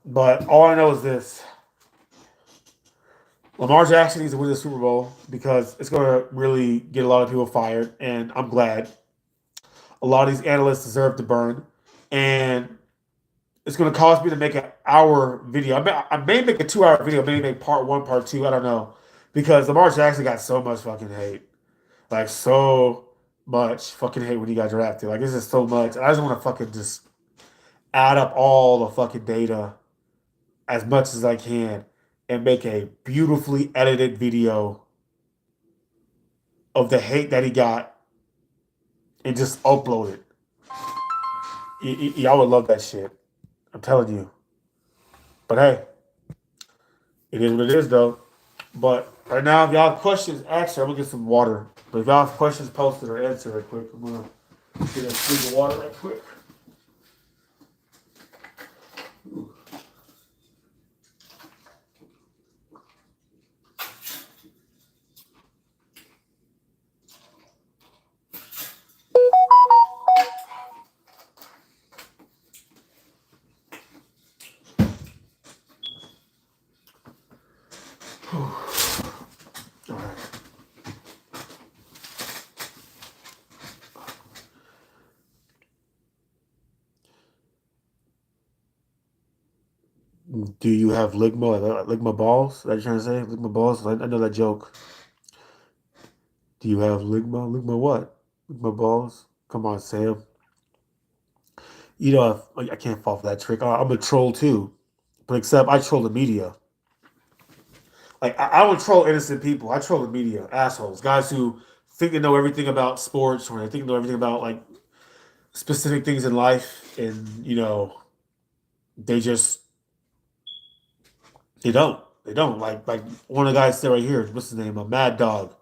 But all I know is this. Lamar Jackson needs to win the Super Bowl because it's going to really get a lot of people fired, and I'm glad. A lot of these analysts deserve to burn, and it's going to cause me to make an hour video. I may make a 2-hour video, maybe make part 1, part 2, I don't know, because Lamar Jackson got so much fucking hate. Like, so much fucking hate when he got drafted. Like, it's just so much. I just want to fucking just add up all the fucking data as much as I can and make a beautifully edited video of the hate that he got and just upload it. Y'all would love that shit. I'm telling you. But hey, it is what it is though. But right now, if y'all have questions, actually, I'm going to get some water. But if y'all have questions, post it or answer right quick. I'm going to get a sip of water right quick. Do you have ligma? Ligma balls? That you trying to say? Ligma balls? I know that joke. Do you have ligma? Ligma what? Ligma balls? Come on, Sam. I can't fall for that trick. I'm a troll too, but except I troll the media. Like I don't troll innocent people. I troll the media, assholes, guys who think they know everything about sports or they think they know everything about like specific things in life, and they just they don't. They don't. Like one of the guys said right here, what's his name? A Mad Dog.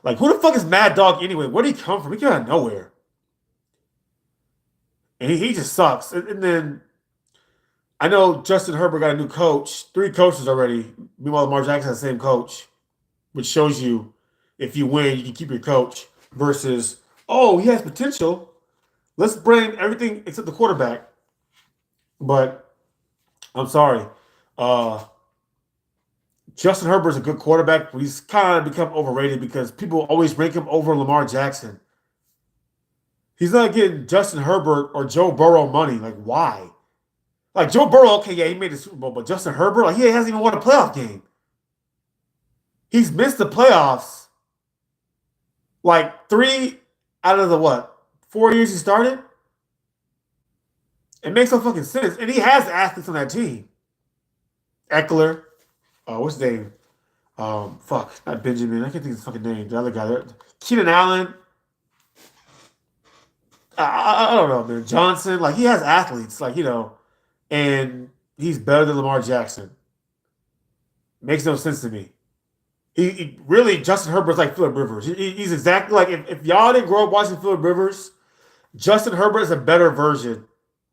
Like who the fuck is Mad Dog anyway? Where did he come from? He came out of nowhere. And he just sucks. And then I know Justin Herbert got a new coach, 3 coaches already. Meanwhile, Lamar Jackson has the same coach, which shows you if you win, you can keep your coach versus, oh, he has potential. Let's bring everything except the quarterback. But I'm sorry. Justin Herbert's a good quarterback, but he's kind of become overrated because people always rank him over Lamar Jackson. He's not getting Justin Herbert or Joe Burrow money. Like, why? Like, Joe Burrow, okay, yeah, he made the Super Bowl, but Justin Herbert, like, he hasn't even won a playoff game. He's missed the playoffs like 3 out of the, 4 years he started? It makes no fucking sense. And he has athletes on that team. Eckler, what's his name? Not Benjamin. I can't think of his fucking name. The other guy. Keenan Allen. I don't know, man. Johnson. Like, he has athletes. Like, and he's better than Lamar Jackson. Makes no sense to me. He really, Justin Herbert's like Phillip Rivers. He's exactly like, if y'all didn't grow up watching Phillip Rivers, Justin Herbert is a better version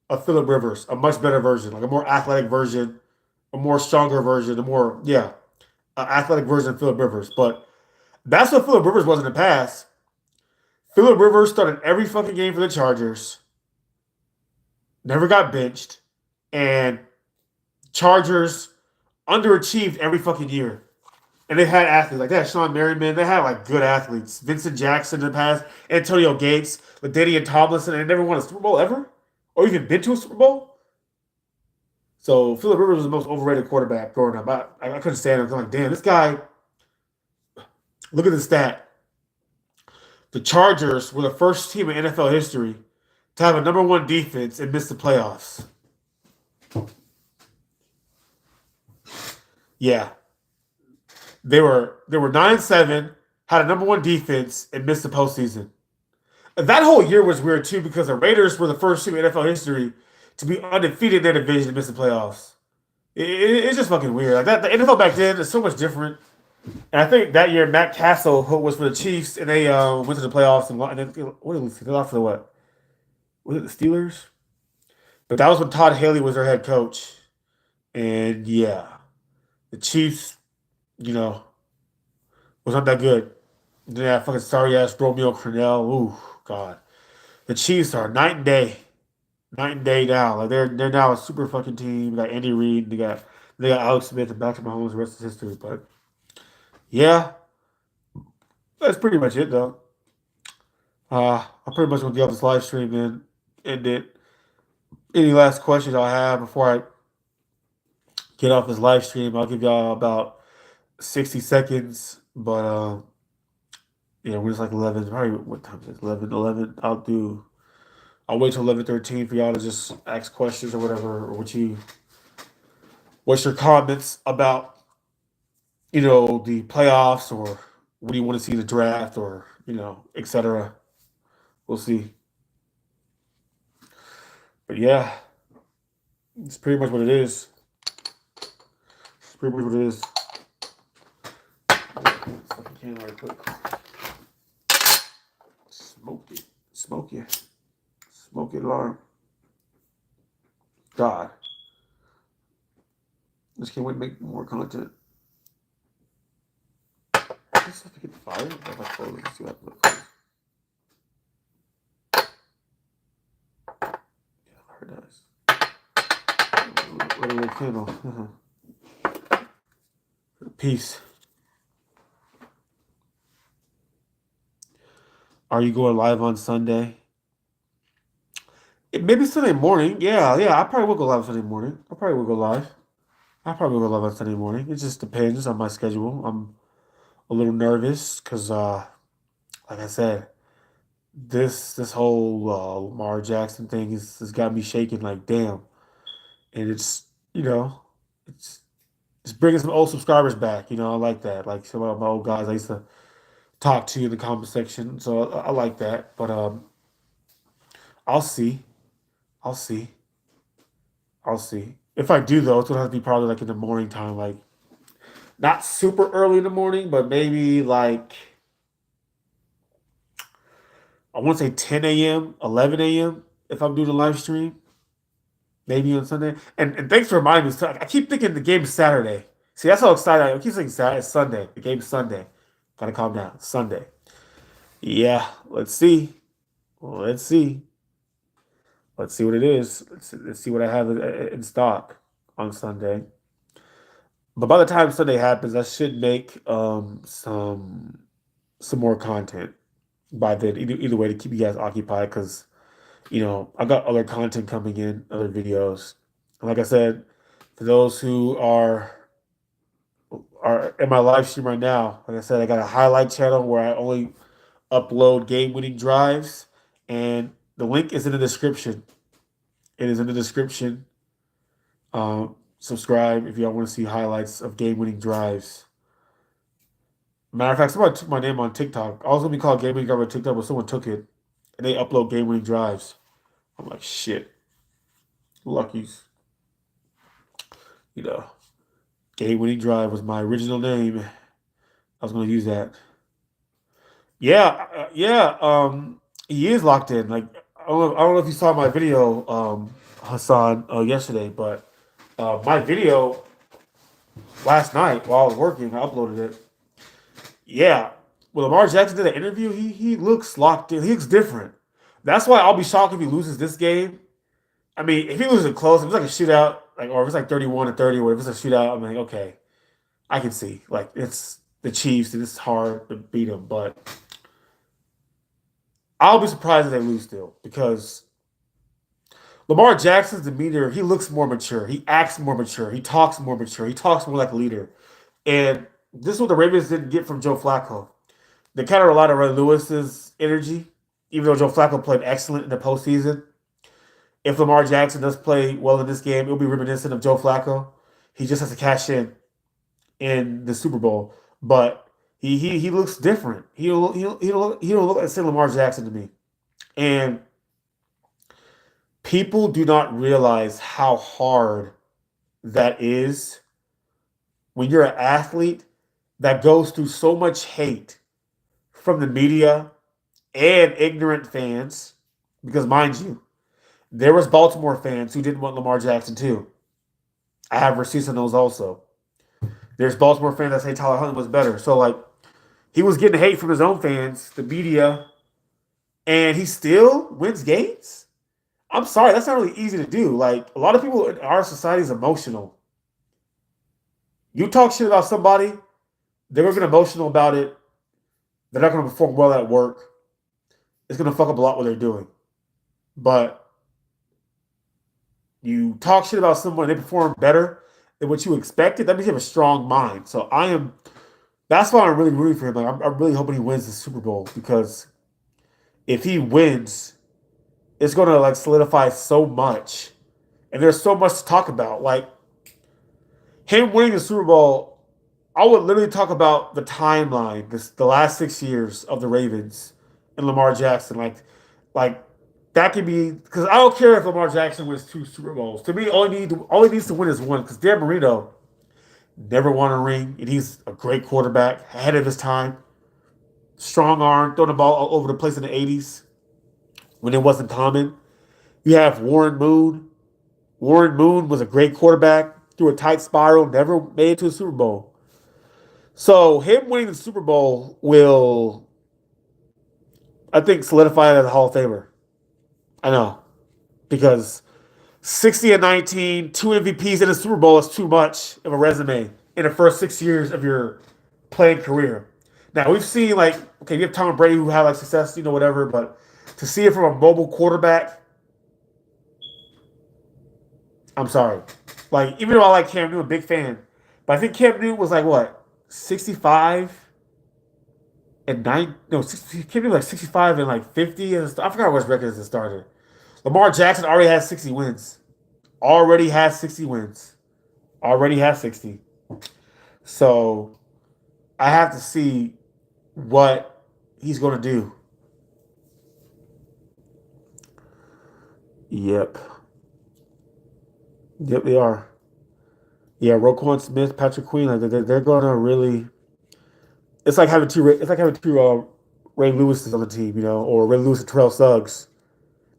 of Phillip Rivers, a much better version, like a more athletic version, a more stronger version, a more athletic version of Phillip Rivers. But that's what Phillip Rivers was in the past. Phillip Rivers started every fucking game for the Chargers, never got benched, and Chargers underachieved every fucking year. And they had athletes like that. Sean Merriman, they had like good athletes. Vincent Jackson in the past, Antonio Gates, LaDainian Tomlinson, and they never won a Super Bowl ever, or even been to a Super Bowl. So Phillip Rivers was the most overrated quarterback growing up. I couldn't stand him. I'm like, damn, this guy. Look at the stat. The Chargers were the first team in NFL history to have a number one defense and miss the playoffs. Yeah, they were 9-7, had a number one defense, and missed the postseason. That whole year was weird too because the Raiders were the first team in NFL history to be undefeated in their division and miss the playoffs. It's just fucking weird. Like that, the NFL back then is so much different. And I think that year Matt Castle who was for the Chiefs and they went to the playoffs and then what did they lost to what? Was it the Steelers? But that was when Todd Haley was their head coach. And yeah, the Chiefs, you know, was not that good. Yeah, fucking sorry ass Romeo Crennel. Ooh, God. The Chiefs are night and day now. Like they're now a super fucking team. They got Andy Reid. They got Alex Smith and Patrick Mahomes. The rest is history. But yeah, that's pretty much it though. I'm pretty much gonna get off this live stream and end it. Any last questions I have before I get off this live stream? I'll give y'all about 60 seconds. But yeah, we're just like 11. Probably what time is it? 11. I'll wait till 11:13 for y'all to just ask questions or whatever, or what's your comments about the playoffs, or what do you want to see in the draft, or etc. We'll see. But yeah, it's pretty much what it is. It's pretty much what it is. Fucking can right quick. Smoke it alarm. God, just can't wait to make more content. I just have to get fired. If I close, let's see what happens. Yeah, very nice. Little candle. Peace. Are you going live on Sunday? Maybe Sunday morning. Yeah. I probably will go live Sunday morning. I probably will go live. On Sunday morning. It just depends on my schedule. I'm a little nervous because, like I said, this whole Lamar Jackson thing has got me shaking. Like damn, and it's bringing some old subscribers back. I like that. Like some of my old guys I used to talk to in the comment section. So I like that. But I'll see. I'll see. I'll see. If I do though, it's gonna have to be probably like in the morning time, like not super early in the morning, but maybe like I want to say 10 a.m., 11 a.m. if I'm doing a live stream, maybe on Sunday. And thanks for reminding me. I keep thinking the game's Saturday. See, that's how excited I am. I keep saying Saturday. It's Sunday. The game's Sunday. Gotta calm down. Sunday. Yeah. Let's see. Let's see. Let's see what it is. Let's see what I have in stock on Sunday. But by the time Sunday happens, I should make some more content by then. Either way, to keep you guys occupied, because I got other content coming in, other videos. And like I said, for those who are in my live stream right now, like I said, I got a highlight channel where I only upload game-winning drives, and the link is in the description. It is in the description. Subscribe if y'all want to see highlights of game-winning drives. Matter of fact, somebody took my name on TikTok. I was gonna be called game-winning drive on TikTok, but someone took it, and they upload game-winning drives. I'm like, shit, luckies. Game-winning drive was my original name. I was gonna use that. Yeah. He is locked in. Like I don't know if you saw my video Hassan yesterday, but my video last night while I was working, I uploaded it. Yeah, when Lamar Jackson did an interview, he looks locked in. He looks different. That's why I'll be shocked if he loses this game. I mean, if he loses it close, if it's like a shootout, like or if it's like 31-30, or if it's a shootout, I'm like, okay, I can see. Like it's the Chiefs, and it's hard to beat them, but I'll be surprised if they lose still because Lamar Jackson's demeanor, he looks more mature. He acts more mature. He talks more mature. He talks more like a leader. And this is what the Ravens didn't get from Joe Flacco. They kind of relied on Ray Lewis's energy, even though Joe Flacco played excellent in the postseason. If Lamar Jackson does play well in this game, it'll be reminiscent of Joe Flacco. He just has to cash in the Super Bowl. But he looks different. He don't look like the same Lamar Jackson to me. And people do not realize how hard that is when you're an athlete that goes through so much hate from the media and ignorant fans. Because mind you, there was Baltimore fans who didn't want Lamar Jackson too. I have receipts on those also. There's Baltimore fans that say Tyler Huntley was better. So like he was getting hate from his own fans, the media, and he still wins games. I'm sorry, that's not really easy to do. Like a lot of people in our society is emotional. You talk shit about somebody, they're gonna get emotional about it. They're not gonna perform well at work. It's gonna fuck up a lot what they're doing. But you talk shit about someone, they perform better than what you expected. That means you have a strong mind. So I am. That's why I'm really rooting for him. Like I'm really hoping he wins the Super Bowl because if he wins, it's gonna like solidify so much, and there's so much to talk about. Like him winning the Super Bowl, I would literally talk about the timeline, the last 6 years of the Ravens and Lamar Jackson. Like that could be because I don't care if Lamar Jackson wins 2 Super Bowls. To me, all he needs to win is one. Because Dan Marino never won a ring, and he's a great quarterback, ahead of his time. Strong arm, throwing the ball all over the place in the '80s when it wasn't common. You have Warren Moon. Warren Moon was a great quarterback, through a tight spiral, never made it to a Super Bowl. So him winning the Super Bowl will, I think, solidify it as a Hall of Famer. I know. Because 60-19, 2 MVPs in a Super Bowl is too much of a resume in the first 6 years of your playing career. Now we've seen like, okay, you have Tom Brady who had like success, whatever, but to see it from a mobile quarterback, I'm sorry. Like, even though I like Cam Newton, a big fan, but I think Cam Newton was like what, 65 and 9? No, 60, Cam Newton was like 65 and like 50. And I forgot what his record as a starter. Lamar Jackson already has 60 wins. Already has 60 wins. Already has 60. So I have to see what he's going to do. Yep. Yep, they are. Yeah, Roquan Smith, Patrick Queen, like they're going to really. It's like having two. It's like having two Ray Lewis's on the team, or Ray Lewis and Terrell Suggs.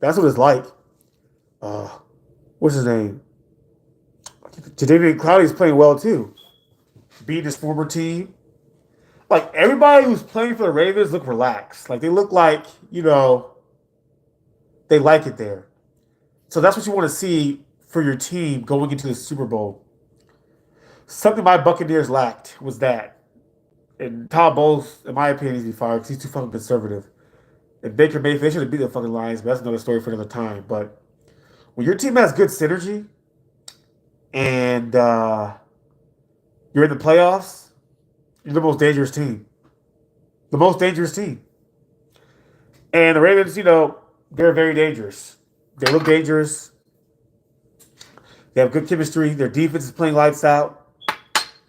That's what it's like. Uh, what's his name? Jadavian Clowney is playing well too, beating his former team. Like everybody who's playing for the Ravens look relaxed. Like they look like they like it there. So that's what you want to see for your team going into the Super Bowl. Something my Buccaneers lacked was that. And Todd Bowles, in my opinion, needs to be fired because he's too fucking conservative. And Baker Mayfield, they should have beat the fucking Lions, but that's another story for another time. But when your team has good synergy and you're in the playoffs, you're the most dangerous team. The most dangerous team. And the Ravens, they're very dangerous. They look dangerous. They have good chemistry. Their defense is playing lights out.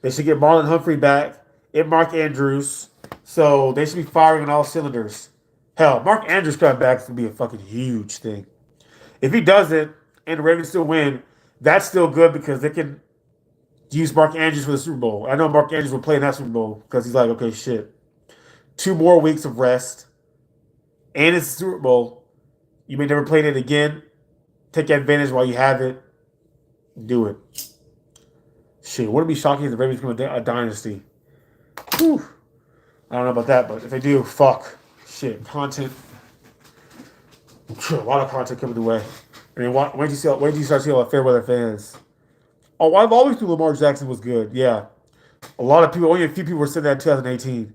They should get Marlon Humphrey back and Mark Andrews. So they should be firing on all cylinders. Hell, Mark Andrews coming back would be a fucking huge thing. If he doesn't and the Ravens still win, that's still good because they can use Mark Andrews for the Super Bowl. I know Mark Andrews will play in that Super Bowl because he's like, okay, shit. 2 more weeks of rest and it's the Super Bowl. You may never play in it again. take advantage while you have it. Do it. Shit, wouldn't it be shocking if the Ravens become a dynasty? Whew. I don't know about that, but if they do, fuck. Shit, content. A lot of content coming the way. I mean, wait till you start seeing all the fair weather fans. Oh, I've always knew Lamar Jackson was good. Yeah, a lot of people. Only a few people were saying that in 2018.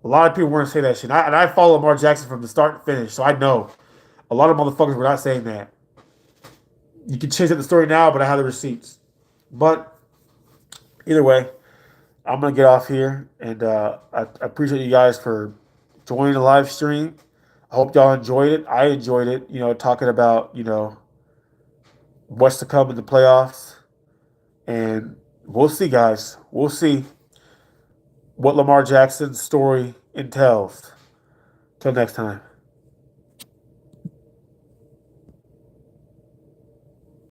A lot of people weren't saying that shit. And I follow Lamar Jackson from the start to finish, so I know a lot of motherfuckers were not saying that. You can change up the story now, but I have the receipts. But either way, I'm gonna get off here, and I appreciate you guys for joining the live stream. I hope y'all enjoyed it. I enjoyed it. Talking about what's to come in the playoffs, and we'll see, guys. We'll see what Lamar Jackson's story entails. Till next time.